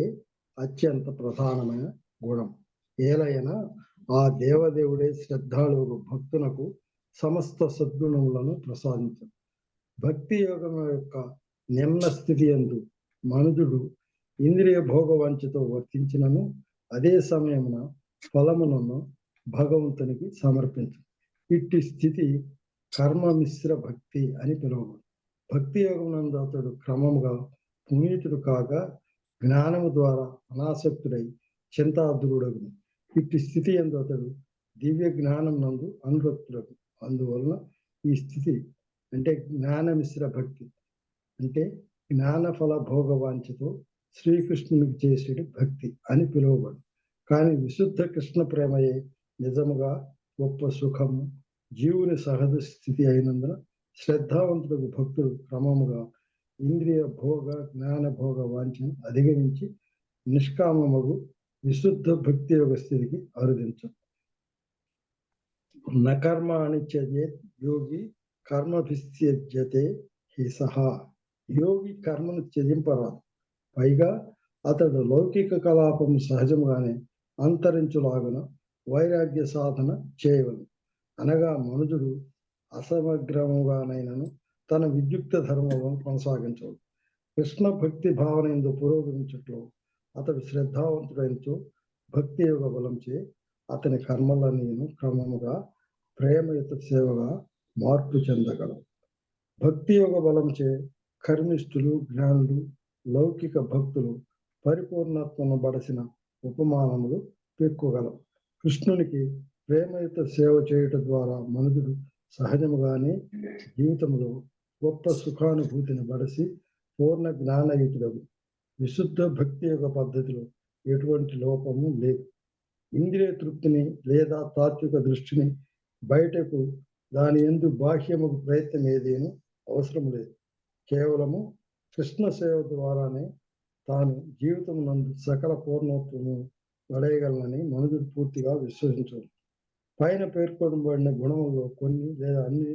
అత్యంత ప్రధానమైన గుణం. ఏలైనా ఆ దేవదేవుడే శ్రద్ధాళువు భక్తునకు సమస్త సద్గుణములను ప్రసాదించను. భక్తి యోగం యొక్క నిమ్న స్థితి యందు మనుజుడు ఇంద్రియ భోగ వంచతో వర్తించినను అదే సమయమున ఫలములను భగవంతునికి సమర్పించు. ఇట్టి స్థితి కర్మ మిశ్ర భక్తి అని పిలువబడు. భక్తి యోగం నందు అతడు క్రమముగా పునీతుడు కాగా జ్ఞానము ద్వారా అనాసక్తుడై చింతాదురుడగును. ఇట్టి స్థితి యందు అతడు దివ్య జ్ఞానం నందు అనురక్తుడగు. అందువలన ఈ స్థితి అంటే జ్ఞాన మిశ్ర భక్తి అంటే జ్ఞానఫల భోగవాంఛతో శ్రీకృష్ణునికి చేసేటి భక్తి అని పిలువబడు. కానీ విశుద్ధ కృష్ణ ప్రేమయే నిజముగా గొప్ప సుఖము జీవుని సహజ స్థితి అయినందున శ్రద్ధావంతులకు భక్తుడు క్రమముగా ఇంద్రియ భోగ జ్ఞాన భోగ వాంఛను అధిగమించి నిష్కామమగు విశుద్ధ భక్తి యోగ స్థితికి అరుదించు. నకర్మ అనిత్యజే యోగి కర్మభిత్యజ్యతే హి సహా. యోగి కర్మను త్యజింపరాదు. పైగా అతడు లౌకిక కలాపము సహజముగానే అంతరించులాగున వైరాగ్య సాధన చేయవలను. అనగా మనుజుడు అసమగ్రముగానైనను తన విద్యుక్త ధర్మములను కొనసాగించవు. కృష్ణ భక్తి భావన ఎందు పురోగమించట్లో అతడు శ్రద్ధావంతుడైనచో భక్తి యోగ బలంచే అతని కర్మలన్నీను క్రమముగా ప్రేమయుత సేవగా మార్పు చెందగలవు. భక్తి యోగ బలంచే కర్మిష్ఠులు జ్ఞానులు లౌకిక భక్తులు పరిపూర్ణత్వము బడసిన ఉపమానములు పెక్కుగలవు. కృష్ణునికి ప్రేమయుత సేవ చేయుట ద్వారా మనుషుడు సహజముగానే జీవితంలో గొప్ప సుఖానుభూతిని బడసి పూర్ణ జ్ఞానయుతుడగు. విశుద్ధ భక్తి యొక్క పద్ధతిలో ఎటువంటి లోపము లేదు. ఇంద్రియ తృప్తిని లేదా తాత్విక దృష్టిని బయటకు దాని యందు బాహ్యముకు ప్రయత్నం ఏదేనూ అవసరం లేదు. కేవలము కృష్ణ సేవ ద్వారానే తాను జీవితం నందు సకల పూర్ణత్వము పడేయగలనని మనుషుడు పూర్తిగా విశ్వసించు. పైన పేర్కొనబడిన గుణముల్లో కొన్ని లేదా అన్ని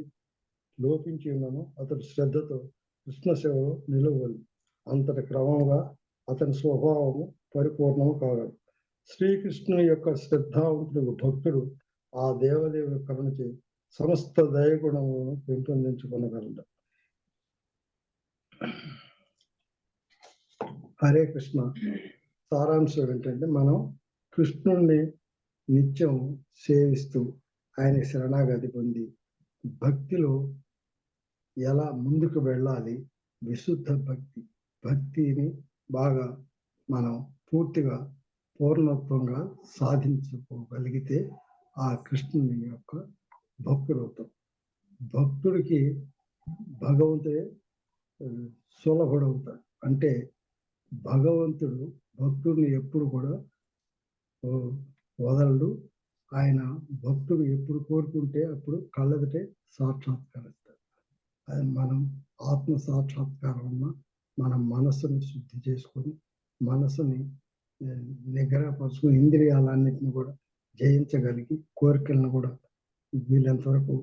లోపించి ఉన్నను అతడు శ్రద్ధతో కృష్ణ సేవలో నిలవలు. అంతటి క్రమంగా అతని స్వభావము పరిపూర్ణము కాగలదు. శ్రీకృష్ణుని యొక్క శ్రద్ధావంతుడు భక్తుడు ఆ దేవదేవుని కరుణచే సమస్త దయగుణములను పెంపొందించుకొనగలడు. హరే కృష్ణ. సారాంశం ఏంటంటే, మనం కృష్ణుణ్ణి నిత్యం సేవిస్తూ ఆయన శరణాగతి పొంది భక్తిలో ఎలా ముందుకు వెళ్ళాలి, విశుద్ధ భక్తిని బాగా మనం పూర్తిగా పూర్ణత్వంగా సాధించుకోగలిగితే ఆ కృష్ణుని యొక్క భక్తుడవుతాం. భక్తుడికి భగవంతుడే సులభుడవుతాడు. అంటే భగవంతుడు భక్తుడిని ఎప్పుడు కూడా వదలడు. ఆయన భక్తుడు ఎప్పుడు కోరుకుంటే అప్పుడు కళ్ళెదటే సాక్షాత్కరిస్తాడు. అది మనం ఆత్మ సాక్షాత్కారం ఉన్న మన మనస్సుని శుద్ధి చేసుకొని మనసుని నిగ్రహపరుచుకుని ఇంద్రియాలన్నింటిని కూడా జయించగలిగి కోరికలను కూడా వీళ్ళంత వరకు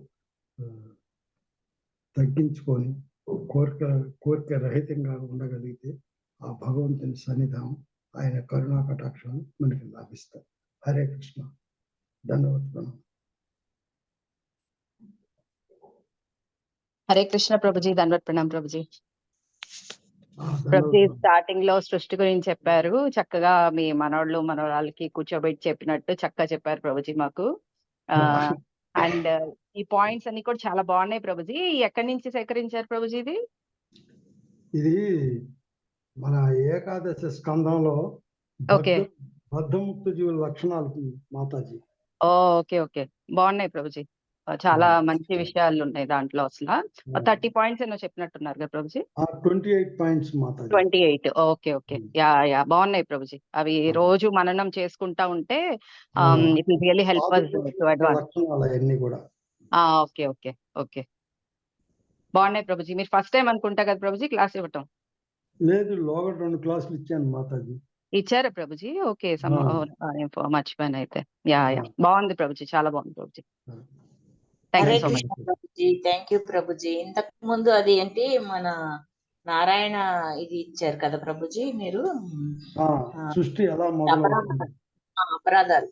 తగ్గించుకొని కోరిక రహితంగా ఉండగలిగితే ఆ భగవంతుని సన్నిధానం, ఆయన కరుణా కటాక్షం మనకి లభిస్తాయి. హరే కృష్ణ. ధన్యవాదాలు. హరే కృష్ణ ప్రభుజీ. ధన్యవాద ప్రణాం ప్రభుజీ. ప్రభుజీ స్టార్టింగ్ లో సృష్టి గురించి చెప్పారు. చక్కగా మీ మనోళ్ళు మనోరాళ్ళకి కూర్చోబెట్టి చెప్పినట్టు చక్కగా చెప్పారు ప్రభుజీ మాకు. అండ్ ఈ పాయింట్స్ అన్ని కూడా చాలా బాగున్నాయి ప్రభుజీ. ఎక్కడి నుంచి సేకరించారు ప్రభుజీ ఇది? ఇది మన ఏకాదశ స్కందంలో బద్ధముక్త జీవుల లక్షణాలు మాతాజీ. ఓకే ఓకే, బాగున్నాయి ప్రభుజీ. చాలా మంచి విషయాలు ఉన్నాయి దాంట్లో. అసలు 30 పాయింట్స్ ఏమో చెప్పినట్టున్నారు కదా Prabhuji? 28 points Mataji. 28. Okay okay, yeah బాగున్నాయి ప్రభుజీ. అవి రోజు మననం చేసుకుంటా ఉంటే it will really help us to advance. Okay okay okay, బాగున్నాయి ప్రభుజీ. మీరు ఫస్ట్ టైం అనుకుంటా కదా ప్రభుజీ క్లాస్ ఇవ్వటం? లేదు, లోగడ 2 క్లాసులు ఇచ్చాను మాతాజీ. ఇచ్చారా ప్రభుజీ? ఓకే, మర్చిపోయాను అయితే. యా బాగుంది ప్రభుజీ, చాలా బాగుంది ప్రభుజీ. హరే కృష్ణ ప్రభుజీ. Thank you Prabhuji. ఇంతకు ముందు అది ఏంటి మన నారాయణ ఇది ఇచ్చారు కదా ప్రభుజీ మీరు, సృష్టి ఎలా అపరాధాలు,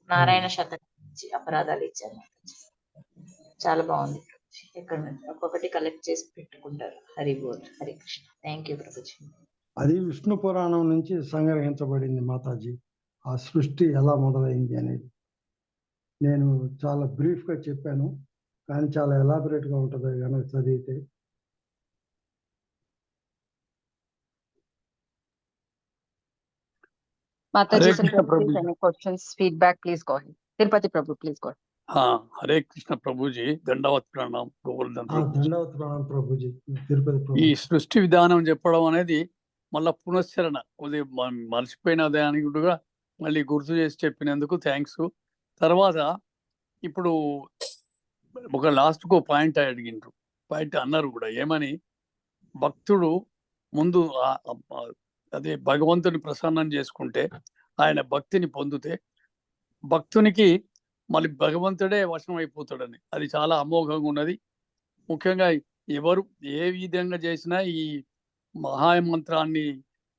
నారాయణ శతకం అపరాధాలు ఇచ్చారు. చాలా బాగుంది ప్రభుజీ. ఇక్కడ ఒక్కొక్కటి కలెక్ట్ చేసి పెట్టుకుంటారు. హరి బోల్. హరే కృష్ణ. Thank you Prabhuji. అది విష్ణు పురాణం నుంచి సంగ్రహించబడింది మాతాజీ. ఆ సృష్టి ఎలా మొదలైంది అనేది నేను చాలా బ్రీఫ్ గా చెప్పాను, కానీ చాలా ఎలాబరేట్ గా ఉంటుంది కనుక చదివితే. హరే కృష్ణ ప్రభుజీ. దండవత్ ప్రణాం. దండవత్ ప్రణాం ప్రభుజీ. తిరుపతి ప్రభు. ఈ సృష్టి విధానం చెప్పడం అనేది మళ్ళా పునశ్చరణ, ఉదయం మర్చిపోయిన దానిగా మళ్ళీ గుర్తు చేసి చెప్పినందుకు థ్యాంక్స్. తర్వాత ఇప్పుడు ఒక లాస్ట్కు పాయింట్ అడిగిండ్రు, పాయింట్ అన్నారు కూడా. ఏమని? భక్తుడు ముందు అదే భగవంతుని ప్రసన్నం చేసుకుంటే, ఆయన భక్తిని పొందితే భక్తునికి మళ్ళీ భగవంతుడే వశం అయిపోతాడని. అది చాలా అమోఘంగా ఉన్నది. ముఖ్యంగా ఎవరు ఏ విధంగా చేసినా ఈ మహామంత్రాన్ని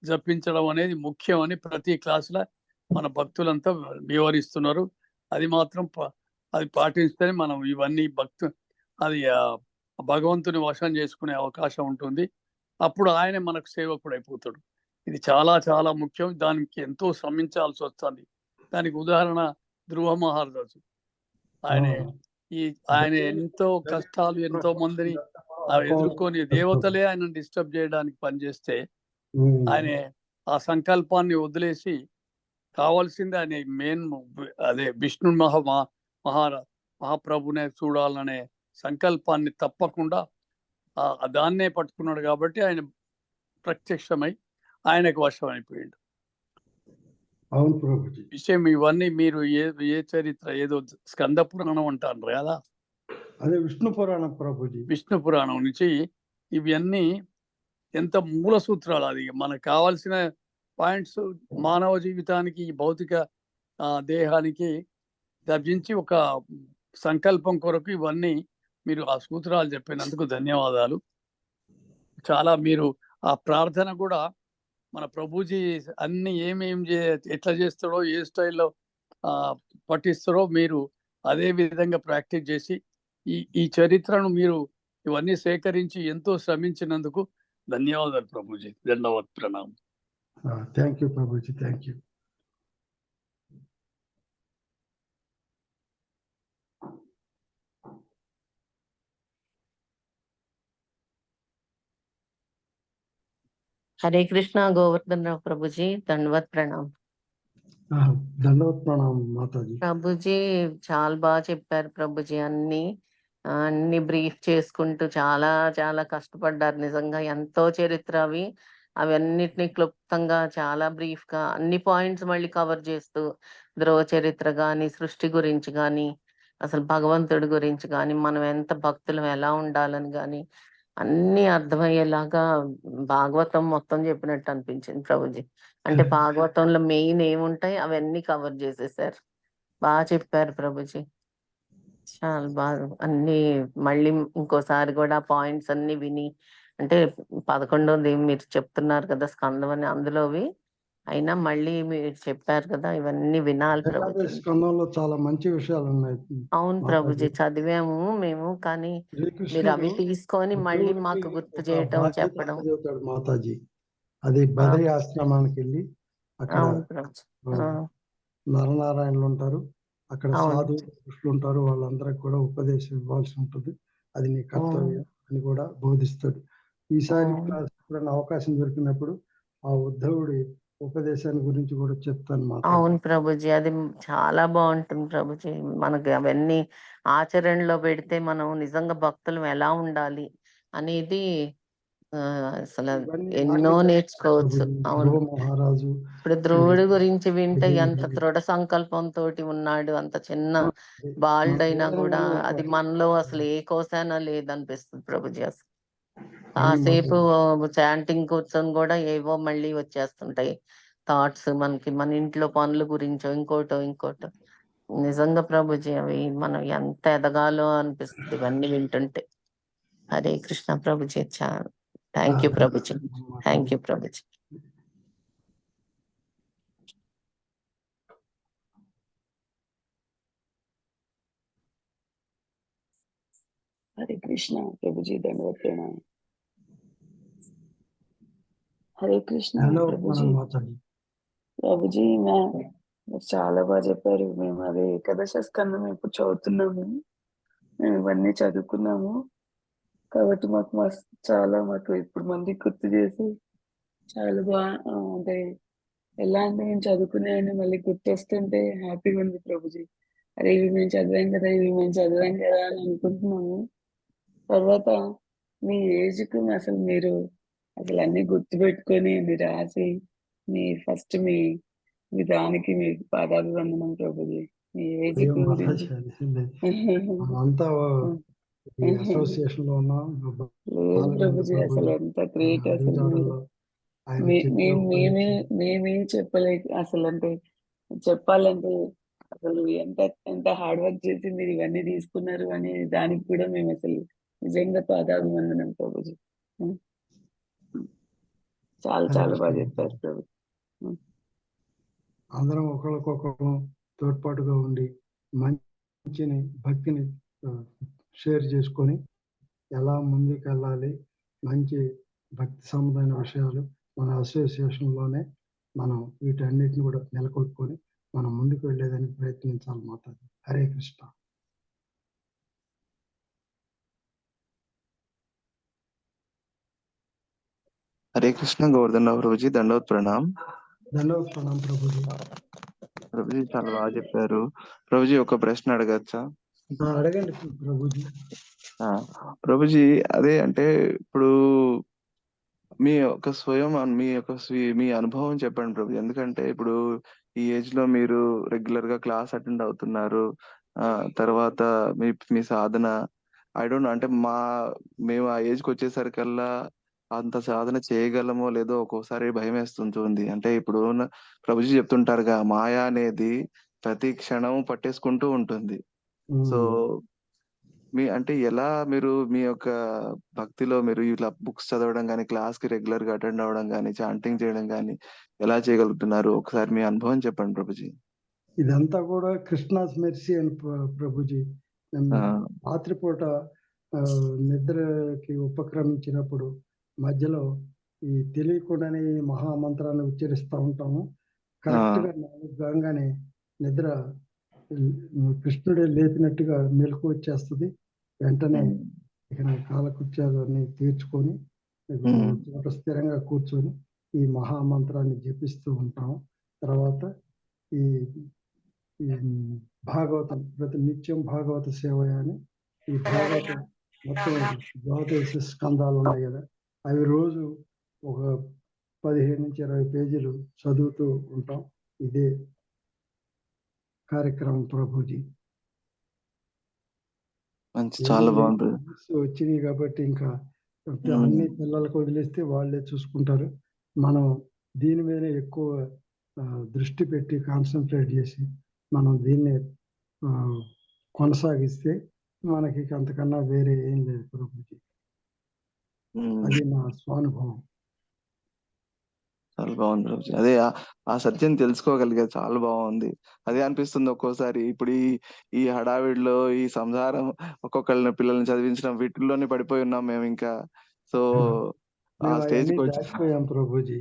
జపించడం అనేది ముఖ్యమని ప్రతి క్లాసులో మన భక్తులంతా వివరిస్తున్నారు. అది మాత్రం అది పాటిస్తేనే మనం ఇవన్నీ అది భగవంతుని వశం చేసుకునే అవకాశం ఉంటుంది. అప్పుడు ఆయనే మనకు సేవకుడు అయిపోతాడు. ఇది చాలా చాలా ముఖ్యం. దానికి ఎంతో శ్రమించాల్సి వస్తుంది. దానికి ఉదాహరణ ధ్రువ మహారాజు. ఆయన ఎంతో కష్టాలు, ఎంతో మందిని ఎదుర్కొని దేవతలే ఆయన డిస్టర్బ్ చేయడానికి పనిచేస్తే ఆయన ఆ సంకల్పాన్ని వదిలేసి కావాల్సింది ఆయన మెయిన్ అదే విష్ణు మహాప్రభునే చూడాలనే సంకల్పాన్ని తప్పకుండా దాన్నే పట్టుకున్నాడు. కాబట్టి ఆయన ప్రత్యక్షమై ఆయనకు వశం అయిపోయాడు. అవును ప్రభుజీ. విషయం ఇవన్నీ మీరు ఏ చరిత్ర ఏదో స్కంద పురాణం అంటారు కదా, అదే విష్ణు పురాణం ప్రభుజీ. విష్ణు పురాణం నుంచి ఇవన్నీ ఎంత మూల సూత్రాలు అది మనకు కావాల్సిన పాయింట్స్ మానవ జీవితానికి ఈ భౌతిక దేహానికి తగ్గించి ఒక సంకల్పం కొరకు ఇవన్నీ మీరు ఆ సూత్రాలు చెప్పినందుకు ధన్యవాదాలు. చాలా మీరు ఆ ప్రార్థన కూడా మన ప్రభుజీ అన్ని ఎట్లా చేస్తాడో ఏ స్టైల్లో పఠిస్తారో మీరు అదే విధంగా ప్రాక్టీస్ చేసి ఈ చరిత్రను మీరు ఇవన్నీ సేకరించి ఎంతో శ్రమించినందుకు ధన్యవాదాలు ప్రభుజీ. దండవత్ ప్రణామం. Thank you Prabhuji, thank you. Hare Krishna Govardhan రావు ప్రభుజీ, దండవత్ ప్రణామ్. దండవత్ ప్రణామం మాతాజీ. ప్రభుజీ చాలా బాగా చెప్పారు ప్రభుజీ. అన్ని బ్రీఫ్ చేసుకుంటూ చాలా చాలా కష్టపడ్డారు. నిజంగా ఎంతో చరిత్ర అవన్నిటిని క్లుప్తంగా చాలా బ్రీఫ్ గా అన్ని పాయింట్స్ మళ్ళీ కవర్ చేస్తూ ధ్రువ చరిత్ర గాని, సృష్టి గురించి గాని, అసలు భగవంతుడి గురించి గాని, మనం ఎంత భక్తులం ఎలా ఉండాలని గాని అన్ని అర్థమయ్యేలాగా భాగవతం మొత్తం చెప్పినట్టు అనిపించింది ప్రభుజీ. అంటే భాగవతంలో మెయిన్ ఏముంటాయి అవన్నీ కవర్ చేసేసారు. బాగా చెప్పారు ప్రభుజీ, చాలా బాగా. అన్ని మళ్ళీ ఇంకోసారి కూడా పాయింట్స్ అన్ని విని, అంటే 11వ మీరు చెప్తున్నారు కదా స్కందం అని, అందులోవి అయినా మళ్ళీ మీరు చెప్పారు కదా ఇవన్నీ వినాలి ప్రభుజీ. స్కందంలో చాలా మంచి విషయాలు ఉన్నాయి. అవును ప్రభుజీ, చదివాము మేము, కానీ మీరు అవి తీసుకొని మళ్ళీ మాకు గుర్తు చేయటం చెప్పడం. మాతాజీ అది బదరి ఆశ్రమానికి వెళ్ళి అక్కడ నరనారాయణులు ఉంటారు, అక్కడ సాధు పురుషులు ఉంటారు, వాళ్ళందరికి కూడా ఉపదేశం ఇవ్వాల్సి ఉంటుంది. అది నీ కర్తవ్యం అని కూడా బోధిస్తాడు. ఈసారి క్లాస్ ఎప్పుడైనా అవకాశం దొరికినప్పుడు ఆ ఉద్ధవుడి ఉపదేశాన్ని గురించి కూడా చెప్తాను. అవును ప్రభుజీ, అది చాలా బాగుంటుంది ప్రభుజీ. మనకి అవన్నీ ఆచరణలో పెడితే మనం నిజంగా భక్తులు ఎలా ఉండాలి అనేది అసలు ఎన్నో నేర్చుకోవచ్చు. అవును, మహారాజు ఇప్పుడు ధ్రువుడి గురించి వింటే ఎంత దృఢ సంకల్పంతో ఉన్నాడు, అంత చిన్న బాలుడైనా కూడా అది మనలో అసలు ఏ కోసానా లేదనిపిస్తుంది ప్రభుజీ. అసలు కాసేపు చాంటింగ్ కూర్చొని కూడా ఏవో మళ్ళీ వచ్చేస్తుంటాయి థాట్స్ మనకి, మన ఇంట్లో పనుల గురించో ఇంకోటో. నిజంగా ప్రభుజీ అవి మనం ఎంత ఎదగాలో అనిపిస్తుంది ఇవన్నీ వింటుంటే. హరే కృష్ణ ప్రభుజీ, చాలా thank you Prabhuji, thank you Prabhuji. हरे कृष्णा प्रभु जी, दंडवत प्रणाम. हरे कृष्णा प्रभु जी. ప్రభు జీ మీరు చాలా బాగా చెప్పారు. మేము అదే ఏకాదశ స్కందం ఇప్పుడు చదువుతున్నాము, మేము ఇవన్నీ చదువుకున్నాము కాబట్టి మాకు ఇప్పుడు మంది గుర్తు చేసి చాలా బాగా, అంటే ఎలా అంటే మేము చదువుకునేవన్నీ మళ్ళీ గుర్తొస్తుంటే హ్యాపీగా ఉంది ప్రభుజీ. అరే ఇవి మేము చదివాం కదా అని అనుకుంటున్నాము. తర్వాత మీ ఏజ్కు మీరు అసలు అన్ని గుర్తుపెట్టుకొని మీరు రాసి ఫస్ట్ మీ దానికి మీ పాదాలు వందనం ప్రభుజీ. మీ ఏజ్ ప్రభుజీ అసలు ఎంత గ్రేట్. అసలు మేమే చెప్పలేదు అసలు, అంటే చెప్పాలంటే అసలు ఎంత హార్డ్ వర్క్ చేసి మీరు ఇవన్నీ తీసుకున్నారు అని దానికి కూడా మేము అసలు నిజంగా పాదాలు వందనం ప్రభుజీ. చాలా బాగా చెప్పారు ప్రభు. అందరం ఒకరికొకరు తోడ్పాటుగా ఉండి మంచిని భక్తిని షేర్ చేసుకొని ఎలా ముందుకు వెళ్ళాలి, మంచి భక్తి సంబంధమైన విషయాలు మన అసోసియేషన్లోనే మనం వీటన్నిటిని కూడా నెలకొల్పుకొని మనం ముందుకు వెళ్ళేదానికి ప్రయత్నించాలి మాతాజీ. హరే కృష్ణ. హరే కృష్ణ గోవర్ధన్ రావు ప్రభుజీ, దండవత్ ప్రణామ్. దండవత్ ప్రణామ్ ప్రభుజీ. ప్రభుజీ చాలా బాగా చెప్పారు. ప్రభుజీ ఒక ప్రశ్న అడగచ్చా? అడగండి ప్రభుజీ. ప్రభుజీ అదే అంటే ఇప్పుడు మీ అనుభవం చెప్పండి ప్రభు. ఎందుకంటే ఇప్పుడు ఈ ఏజ్ లో మీరు రెగ్యులర్ గా క్లాస్ అటెండ్ అవుతున్నారు, తర్వాత మీ సాధన ఐ డోంట్ నో, అంటే మేము ఆ ఏజ్ కి వచ్చేసరికల్లా అంత సాధన చేయగలమో లేదో ఒక్కోసారి భయమేస్తుంటుంది. అంటే ఇప్పుడు ప్రభుజీ చెప్తుంటారుగా, మాయ అనేది ప్రతి క్షణం పట్టేసుకుంటూ ఉంటుంది. సో, అంటే ఎలా మీరు మీ యొక్క భక్తిలో మీరు ఇట్లా బుక్స్ చదవడం గాని, క్లాస్‌కి రెగ్యులర్‌గా అటెండ్ అవ్వడం గాని, చాంటింగ్ చేయడం గాని ఎలా చేయగలుగుతున్నారు? ఒకసారి మీ అనుభవం చెప్పండి ప్రభుజీ. ఇదంతా కూడా కృష్ణాస్ మెర్సీ అని ప్రభుజీ. ఆ! రాత్రిపూట నిద్రకి ఉపక్రమించినప్పుడు మధ్యలో ఈ తెలియకుండానే ఈ మహామంత్రాన్ని ఉచ్చరిస్తూ ఉంటాము. కరెక్ట్‌గా 4 కాంగానే నిద్ర కృష్ణుడే లేపినట్టుగా మెలకువ వచ్చేస్తది. వెంటనే ఇక కాలకృత్యాలన్నీ తీర్చుకొని ఒక చోట స్థిరంగా కూర్చొని ఈ మహామంత్రాన్ని జపిస్తూ ఉంటాము. తర్వాత ఈ ఈ భాగవతం ప్రతి నిత్యం భాగవత సేవయ అని ఈ భాగవతం మొత్తం ద్వాదశ స్కందాలు ఉన్నాయి కదా, అవి రోజు ఒక 15-20 పేజీలు చదువుతూ ఉంటాం. ఇదే కార్యక్రమం ప్రభుజీ. చాలా బాగుంది. వచ్చినాయి కాబట్టి ఇంకా అన్ని పిల్లలకు వదిలేస్తే వాళ్ళే చూసుకుంటారు. మనం దీని మీద ఎక్కువ దృష్టి పెట్టి కాన్సన్ట్రేట్ చేసి మనం దీన్ని కొనసాగిస్తే మనకి అంతకన్నా వేరే ఏం లేదు ప్రభుజీ. అది నా స్వానుభవం. చాలా బాగుంది ప్రభుజీ. అదే ఆ సత్యం తెలుసుకోగలిగేది చాలా బాగుంది. అదే అనిపిస్తుంది ఒక్కోసారి. ఇప్పుడు ఈ హడావిడిలో ఈ సంసారం, ఒక్కొక్కళ్ళని పిల్లల్ని చదివించడం, వీటిల్లోనే పడిపోయి ఉన్నాం మేము ఇంకా. సో ఆ స్టేజ్కి వచ్చి దాచిపోయాం ప్రభుజీ.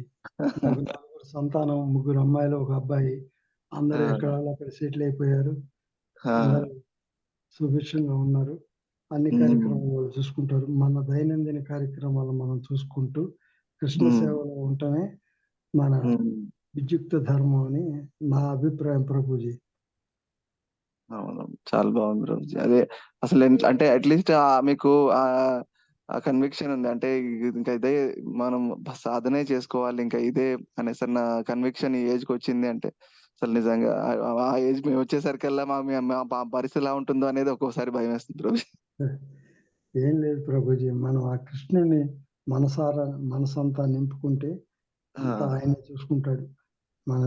నాకు 4 సంతానం, 3 అమ్మాయిలు, 1 అబ్బాయి. అందరూ ఎక్కడ సెటిల్ అయిపోయారు. అందరూ సుభిక్షంగా ఉన్నారు. అన్ని కార్యక్రమాలు వాళ్ళు చూసుకుంటారు. మన దైనందిన కార్యక్రమాలు మనం చూసుకుంటూ కృష్ణ సేవలో ఉండటమే మన విద్యుక్త ధర్మం అని నా అభిప్రాయం ప్రభుజీ. అవును, చాలా బాగుంది ప్రభుజీ. అదే అసలు అంటే అట్లీస్ట్ మీకు ఆ కన్విక్షన్ ఉంది. అంటే ఇంకా ఇదే మనం సాధనే చేసుకోవాలి, ఇంకా ఇదే అనేసన్న కన్విక్షన్ ఈ ఏజ్కి వచ్చింది అంటే అసలు నిజంగా ఆ ఏజ్ మేము వచ్చేసరికల్లా మా పరిస్థితి ఎలా ఉంటుందో అనేది ఒక్కోసారి భయం వేస్తుంది ప్రభుజీ. ఏం లేదు ప్రభుజీ, మనం ఆ కృష్ణుని మనసంతా నింపుకుంటే అంతా ఆయనే చూసుకుంటాడు. మన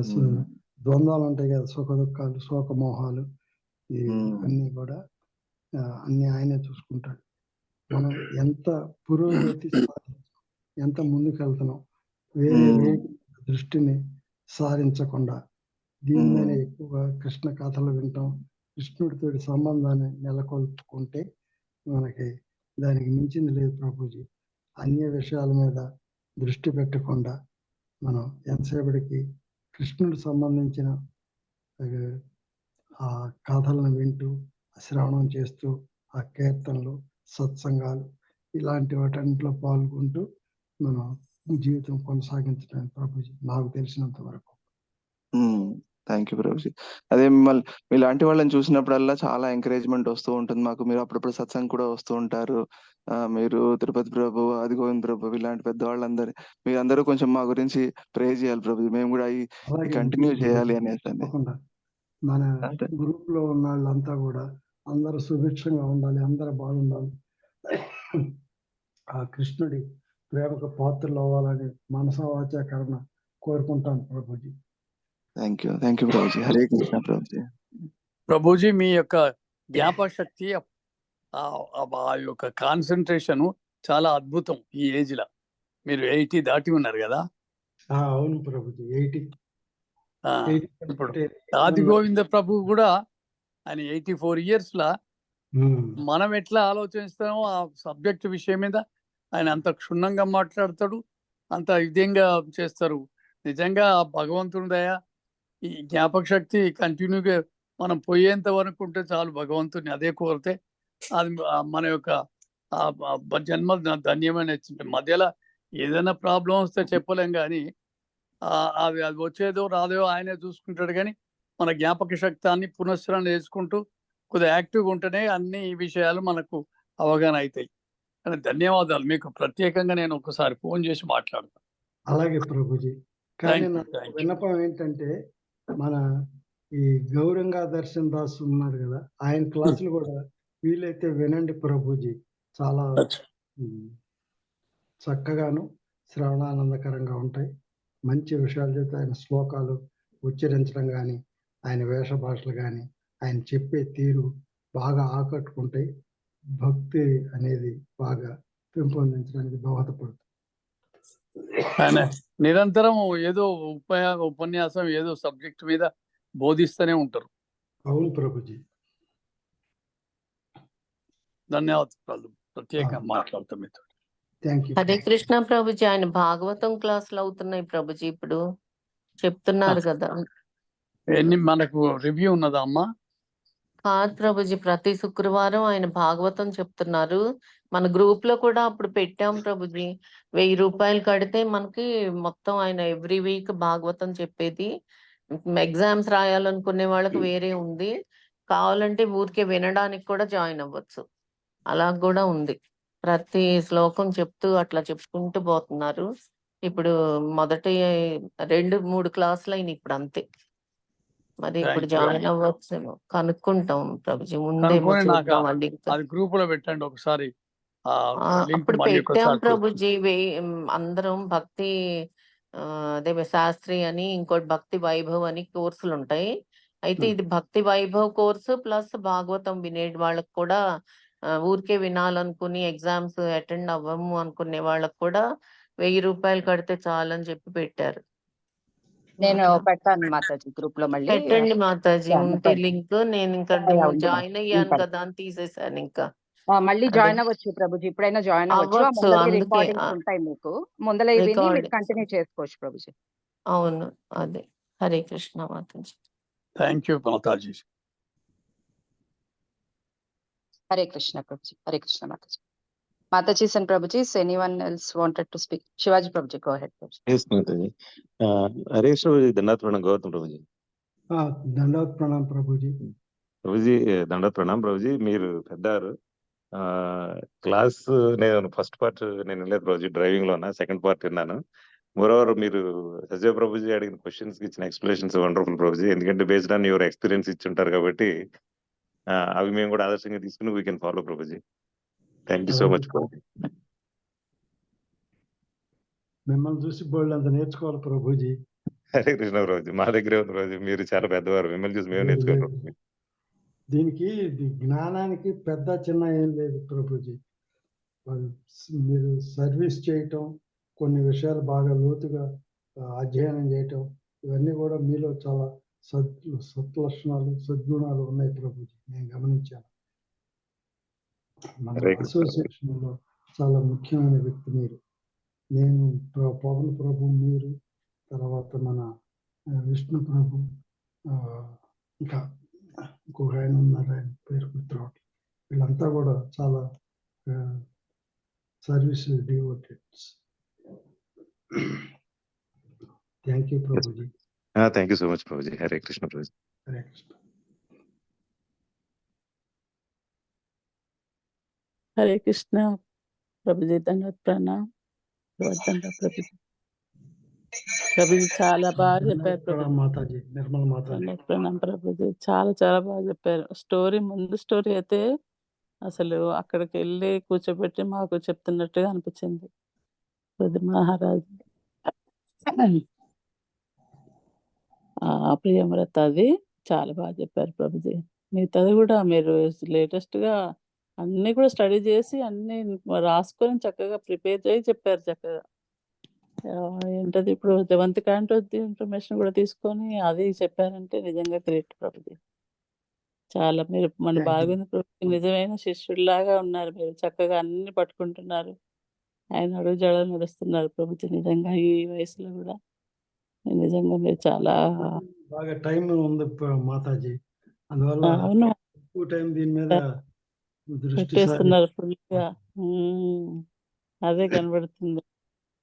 ద్వంద్వాలు ఉంటాయి కదా, సుఖ దుఃఖాలు, శోకమోహాలు, అన్నీ కూడా అన్ని ఆయనే చూసుకుంటాడు. మనం ఎంత పురోగతి ఎంత ముందుకెళ్తున్నాం, వేరే దృష్టిని సారించకుండా దీని మీద ఎక్కువగా కృష్ణ కథలు వింటాం, కృష్ణుడితో సంబంధాన్ని నెలకొల్పుకుంటే మనకి దానికి మించింది లేదు ప్రభుజీ. అన్య విషయాల మీద దృష్టి పెట్టకుండా మనం ఎంతసేపటికి కృష్ణుడికి సంబంధించిన ఆ కథలను వింటూ, శ్రవణం చేస్తూ, ఆ కీర్తనలు, సత్సంగాలు ఇలాంటి వాటిలో పాల్గొంటూ మనం జీవితం కొనసాగించడానికి ప్రభుజీ నాకు తెలిసినంత వరకు. Thank you Prabhuji. అదే మిమ్మల్ని ఇలాంటి వాళ్ళని చూసినప్పుడల్లా చాలా ఎంకరేజ్మెంట్ వస్తూ ఉంటుంది మాకు. మీరు అప్పుడప్పుడు సత్సంగ్ కూడా వస్తూ ఉంటారు. మీరు తిరుపతి ప్రభు, ఆది గోవింద్ ప్రభు ఇలాంటి పెద్దవాళ్ళందరూ మీరందరూ కొంచెం మా గురించి ప్రే చేయాలి ప్రభుజీ. మేము కూడా కంటిన్యూ చేయాలి అనేసి. మన గ్రూప్ లో ఉన్న వాళ్ళంతా కూడా అందరూ సుభిక్షంగా ఉండాలి, అందరూ బాగుండాలి, ఆ కృష్ణుడి ప్రేమకు పాత్రలు అవ్వాలని మనసా వాచా కర్మ కోరుకుంటాను ప్రభుజీ. Thank you Prabhuji. హరే కృష్ణ ప్రభుజీ. ప్రభుజీ, మీ యొక్క జ్ఞాపక శక్తి, ఆ యొక్క కాన్సన్ట్రేషన్ చాలా అద్భుతం. ఈ ఏజ్ లో మీరు 80 దాటి ఉన్నారు కదా. అవును ప్రభుజీ, 80. ఇప్పుడు ఆది గోవింద ప్రభు కూడా ఆయన 84 years లా మనం ఎట్లా ఆలోచిస్తామో ఆ సబ్జెక్ట్ విషయం మీద ఆయన అంత క్షుణ్ణంగా మాట్లాడతాడు, అంత విధంగా చేస్తారు. నిజంగా భగవంతుని దయ, ఈ జ్ఞాపక శక్తి కంటిన్యూగా మనం పోయేంత వరకు ఉంటే చాలు. భగవంతుని అదే కోరితే అది మన యొక్క జన్మ ధన్యమైన. మధ్యలో ఏదైనా ప్రాబ్లం వస్తే చెప్పలేం, కానీ అది వచ్చేదో రాదో ఆయనే చూసుకుంటాడు. కానీ మన జ్ఞాపక శక్తాన్ని పునశ్చరణ చేసుకుంటూ కొద్దిగా యాక్టివ్గా ఉంటేనే అన్ని విషయాలు మనకు అవగాహన అవుతాయి. కానీ ధన్యవాదాలు మీకు. ప్రత్యేకంగా నేను ఒకసారి ఫోన్ చేసి మాట్లాడతాను. అలాగే ప్రభుజీ. కానీ విన్నపం ఏంటంటే, మన ఈ గౌరంగా దర్శన్ దాస్ ఉన్నారు కదా, ఆయన క్లాసులు కూడా వీలైతే వినండి ప్రభుజీ. చాలా చక్కగాను శ్రవణానందకరంగా ఉంటాయి. మంచి విషయాలు చెప్తే ఆయన శ్లోకాలు ఉచ్చరించడం కానీ, ఆయన వేష భాషలు కానీ, ఆయన చెప్పే తీరు బాగా ఆకట్టుకుంటాయి. భక్తి అనేది బాగా పెంపొందించడానికి దోహదపడుతుంది. ఆయన నిరంతరం ఏదో ఉపన్యాసం ఏదో సబ్జెక్ట్ మీద బోధిస్తూనే ఉంటారు. అవును ప్రభుజీ. ధన్యవాదాలు. ప్రత్యేకంగా మాట్లాడతాం మీతో. Thank you. హరే కృష్ణ ప్రభుజీ. ఆయన భాగవతం క్లాసులు అవుతున్నాయి ప్రభుజీ, ఇప్పుడు చెప్తున్నారు కదా. ఎన్ని మనకు రివ్యూ ఉన్నదా అమ్మా? కాదు ప్రభుజీ, ప్రతి శుక్రవారం ఆయన భాగవతం చెప్తున్నారు. మన గ్రూప్ లో కూడా అప్పుడు పెట్టాం ప్రభుజీ. 1000 రూపాయలు కడితే మనకి మొత్తం ఆయన ఎవ్రీ వీక్ భాగవతం చెప్పేది. ఎగ్జామ్స్ రాయాలనుకునే వాళ్ళకి వేరే ఉంది, కావాలంటే ఊరికే వినడానికి కూడా జాయిన్ అవ్వచ్చు. అలా కూడా ఉంది. ప్రతి శ్లోకం చెప్తూ అట్లా చెప్పుకుంటూ పోతున్నారు. ఇప్పుడు మొదటి 2-3 క్లాసులు అయినాయి ఇప్పుడు అంతే. మరి ఇప్పుడు Thank you. జాయిన్ అవ్వచ్చేమో కనుక్కుంటాం ప్రభుజీ. ముందేమో కనుక్కొని నాకు చూద్దాం అండి. ఇంకా అది గ్రూప్ లో పెట్టండి ఒకసారి. లింక్ అప్పుడు మళ్ళీ పెట్టాం ఒకసారి ప్రభుజీ. అందరం భక్తి అదే శాస్త్రి అని, ఇంకోటి భక్తి వైభవ్ అని కోర్సులు ఉంటాయి. అయితే ఇది భక్తి వైభవ్ కోర్సు ప్లస్ భాగవతం వినే వాళ్ళకి కూడా, ఊరికే వినాలనుకుని ఎగ్జామ్స్ అటెండ్ అవ్వము అనుకునే వాళ్ళకి కూడా 1000 రూపాయలు కడితే చాలని చెప్పి పెట్టారు. నేను పెడతాను మాతాజీ గ్రూప్ లో మళ్ళీ. పెట్టండి మాతాజీ, Yeah, ఉంటే పెట్టండి. లింక్. నేను ఇంకా ఉంది. జాయిన్ అయ్యాను ఉంటాను. కదా అని తీసేసాను ఇంకా. మళ్ళీ అదే. జాయిన్ అవ్వచ్చు ప్రభుజీ, ఇప్పుడైనా జాయిన్ అవ్వచ్చు. ఆ అవ్వచ్చు, ముందర అందుకే రికార్డింగ్స్ ఉంటాయి మీకు, ముందర విని రికార్డ్. మీరు కంటిన్యూ చేసుకోవచ్చు ప్రభుజీ. అవును, అదే. Hare Krishna Mataji. Thank you Mataji. Hare Krishna Prabhuji. Hare Krishna Mataji. Matajis and Prabhujis, anyone else wanted to speak? Shivaji Prabhuji, go ahead Prabhuji. Yes, Mataji. Hare Krishna Prabhuji, Dandavat Pranam Gautam Prabhuji. దండవత్ ప్రణాం Prabhuji. Prabhuji, Dandavat Pranam Prabhuji, మీరు పెద్దారు. క్లాస్ నేను ఫస్ట్ పార్ట్ నేను వెళ్ళలేదు ప్రభుజీ, డ్రైవింగ్ లోనా. సెకండ్ పార్ట్ విన్నాను. మోరోవర్ మీరు సజయ్ ప్రభుజీ అడిగిన క్వశ్చన్స్ కి ఇచ్చిన ఎక్స్ప్లెనేషన్స్ వండర్ఫుల్ ప్రభుజీ. ఎందుకంటే బేస్డ్ ఆన్ యువర్ ఎక్స్పీరియన్స్ ఇచ్చి ఉంటారు కాబట్టి అవి మేము కూడా ఆదర్శంగా తీసుకుని we can follow Prabhuji. Thank you so much Prabhuji. మిమ్మల్ని చూసి బోల్డ్ అంత నేర్చుకోవాలి ప్రభుజీ. హరే కృష్ణ ప్రభుజీ, మా దగ్గరే ఉంది ప్రభుజీ. మీరు చాలా పెద్దవారు, మిమ్మల్ని చూసి మేము నేర్చుకోవాలి. దీనికి జ్ఞానానికి పెద్ద చిన్న ఏం లేదు ప్రభుజీ. మీరు సర్వీస్ చేయటం, కొన్ని విషయాలు బాగా లోతుగా అధ్యయనం చేయటం, ఇవన్నీ కూడా మీలో చాలా సత్లక్షణాలు, సద్గుణాలు ఉన్నాయి ప్రభుజీ. నేను గమనించాను. మన అసోసియేషన్ లో చాలా ముఖ్యమైన వ్యక్తి మీరు. నేను పవన్ ప్రభు, మీరు, తర్వాత మన విష్ణు ప్రభు, ఇంకా ఇంకొక ఆయన ఉన్నారు, ఆయన పేరు గుర్తురావట్లేదు. వీళ్ళంతా కూడా చాలా service డివోటెడ్స్. Thank you Prabhuji. Thank you so much Prabhuji. Hare Krishna Prabhuji. Hare Krishna. Hare Krishna Prabhuji. దండవత్ ప్రణాం Prabhuji. Prabhuji చాలా బాగా చెప్పారు ప్రభుజీ. మాతాజీ, నిర్మల మాతాజీ. దండవత్ ప్రణాం ప్రభుజీ. చాలా చాలా బాగా చెప్పారు. ముందు స్టోరీ అయితే అసలు అక్కడికి వెళ్ళి కూర్చోబెట్టి మాకు చెప్తున్నట్టుగా అనిపించింది మహారాజు. ప్రియమ్రత అది చాలా బాగా చెప్పారు ప్రభుజీ. మిగతాది కూడా మీరు లేటెస్ట్ గా అన్ని కూడా స్టడీ చేసి అన్ని రాసుకొని చక్కగా ప్రిపేర్ చేసి చెప్పారు చక్కగా. ఏంటది ఇప్పుడు 11th క్యాంటో ఇన్ఫర్మేషన్ కూడా తీసుకొని అది చెప్పారంటే నిజంగా గ్రేట్ ప్రభుజీ. చాలా మీరు మన బాగుంది ప్రభుజీ. నిజమైన శిష్యుడిలాగా ఉన్నారు మీరు. చక్కగా అన్ని పట్టుకుంటున్నారు. ఆయన అడుగు జడలు నడుస్తున్నారు ప్రభుజీ. నిజంగా ఈ వయసులో కూడా నిజంగా మీరు చాలా బాగా టైం ఉంది మాతాజీ. అందువల్ల అవును ఎక్కువ టైం దీని మీద దృష్టి పెట్టేస్తున్నారు ఫుల్ గా. అదే కనబడుతుంది.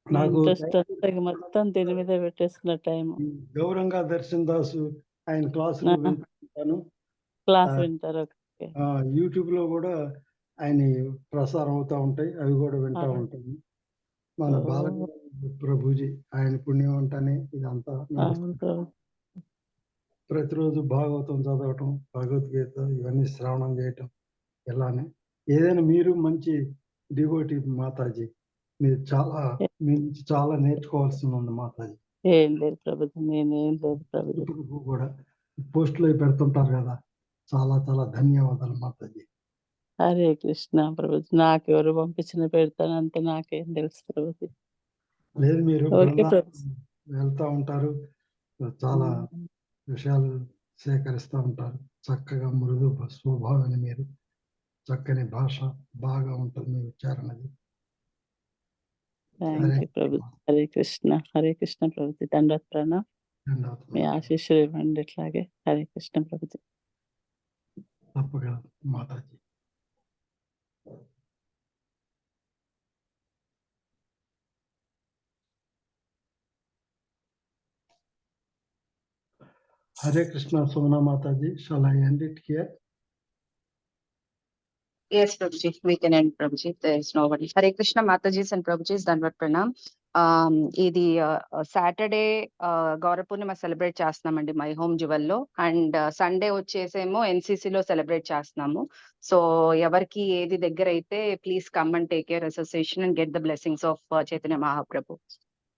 నాకు ఇంట్రెస్ట్ అంతా మొత్తం దీని మీద పెట్టేస్తున్న టైం. గౌరంగా దర్శన్ దాసు ఆయన క్లాసులు వింటాను. క్లాస్ వింటారు. యూట్యూబ్ లో కూడా ఆయన ప్రసారం అవుతా ఉంటాయి, అవి కూడా వింటా ఉంటాను. మన బాలకృష్ణ ప్రభుజీ, ఆయన పుణ్యం అంటానే ఇదంతా నడుస్తుంది. ప్రతిరోజు భాగవతం చదవటం, భగవద్గీత ఇవన్నీ శ్రవణం చేయటం, ఇలానే ఏదైనా మీరు మంచి డివోటీ మాతాజీ. మీరు చాలా మీ నుంచి చాలా నేర్చుకోవాల్సి ఉంది మాతాజీ. ఏం లేదు ప్రభుజీ, నేనేం లేదు ప్రభుజీ. యూట్యూబ్ కూడా పోస్టులు పెడుతుంటారు కదా, చాలా చాలా ధన్యవాదాలు మాతాజీ. హరే కృష్ణ ప్రభుజీ, నాకెవరు పంపించిన పెడతానంటే నాకేం తెలుసు ప్రభుజీ. లేదు, మీరు ఓకే బృందావనం ప్రభుజీ. వెళ్తా ఉంటారు, చాలా విషయాలు సేకరిస్తూ ఉంటారు. చక్కగా మృదు స్వభావాన్ని మీరు, చక్కని భాష, బాగా ఉంటుంది మీ ఉచ్చారణది. Thank you Prabhuji. హరే కృష్ణ ప్రభుజీ. దండవత్ ప్రణామ్. మీ ఆశీస్సులు ఇవ్వండి ఇట్లాగే. హరే కృష్ణ ప్రభుజీ. తప్పగా Mataji. Hare Krishna, Sona Mataji. Shall I end it here? Yes, Prabhuji, we can end, Prabhuji. There is nobody. Hare Krishna, Matajis and Prabhujis, Danvat Pranam. ఇది సాటర్డే గౌర పూర్ణిమ సెలబ్రేట్ చేస్తున్నామండి మై హోమ్ జ్యువెల్లో. And Sunday వచ్చేసేమో ఎన్సీసీలో celebrate చేస్తున్నాము. So ఎవరికి ఏది దగ్గర అయితే please come and take care association and get the blessings of Chaitanya Mahaprabhu.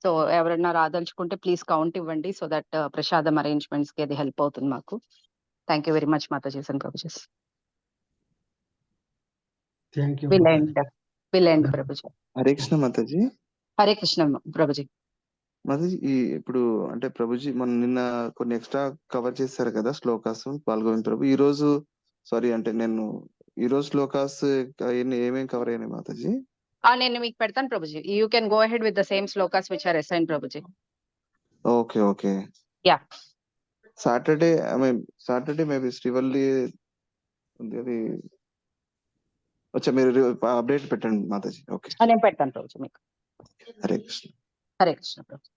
So ఎవరన్నా రాదలుచుకుంటే ప్లీజ్ కౌంట్ ఇవ్వండి, సో దట్ ప్రసాదం అరేంజ్మెంట్స్ కి అది హెల్ప్ అవుతుంది మాకు. Thank you very much Matajis and Prabhujis. Thank you. We'll end Prabhuji. Hare Krishna Mataji. Hare Krishna Prabhuji. Mataji, ఇప్పుడు అంటే ప్రభుజీ మనం నిన్న కొన్ని ఎక్స్ట్రా కవర్ చేశారు కదా శ్లోకాస్ పాల్గొని ప్రభు. ఈ రోజు నేను ఈ రోజు శ్లోకాస్ ఏమేమి కవర్ అయినాయి మాతాజీ? నేను మీకు పెడతాను Prabhuji. You can go ahead with the same shlokas which are assign Prabhuji. Okay. Yeah. Saturday maybe Srivalli ఉంది, అది వచ్చా మీరు అప్డేట్ పెట్టండి మాతాజీ. ఓకే, నేను పెడతాను ప్రభుజీ మీకు. Hare Krishna. Hare Krishna Prabhuji.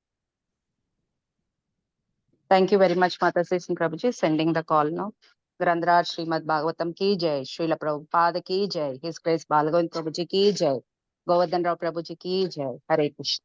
Thank you very much Matajis and Prabhuji sending the call now. గ్రంథరాజ్ శ్రీమద్ భాగవతం की जय, श्रील प्रभुपाद की जय, हिज ग्रेस बालगोविंद प्रभु जी की जय, गोवर्धन राव प्रभु जी की जय. हरे कृष्ण.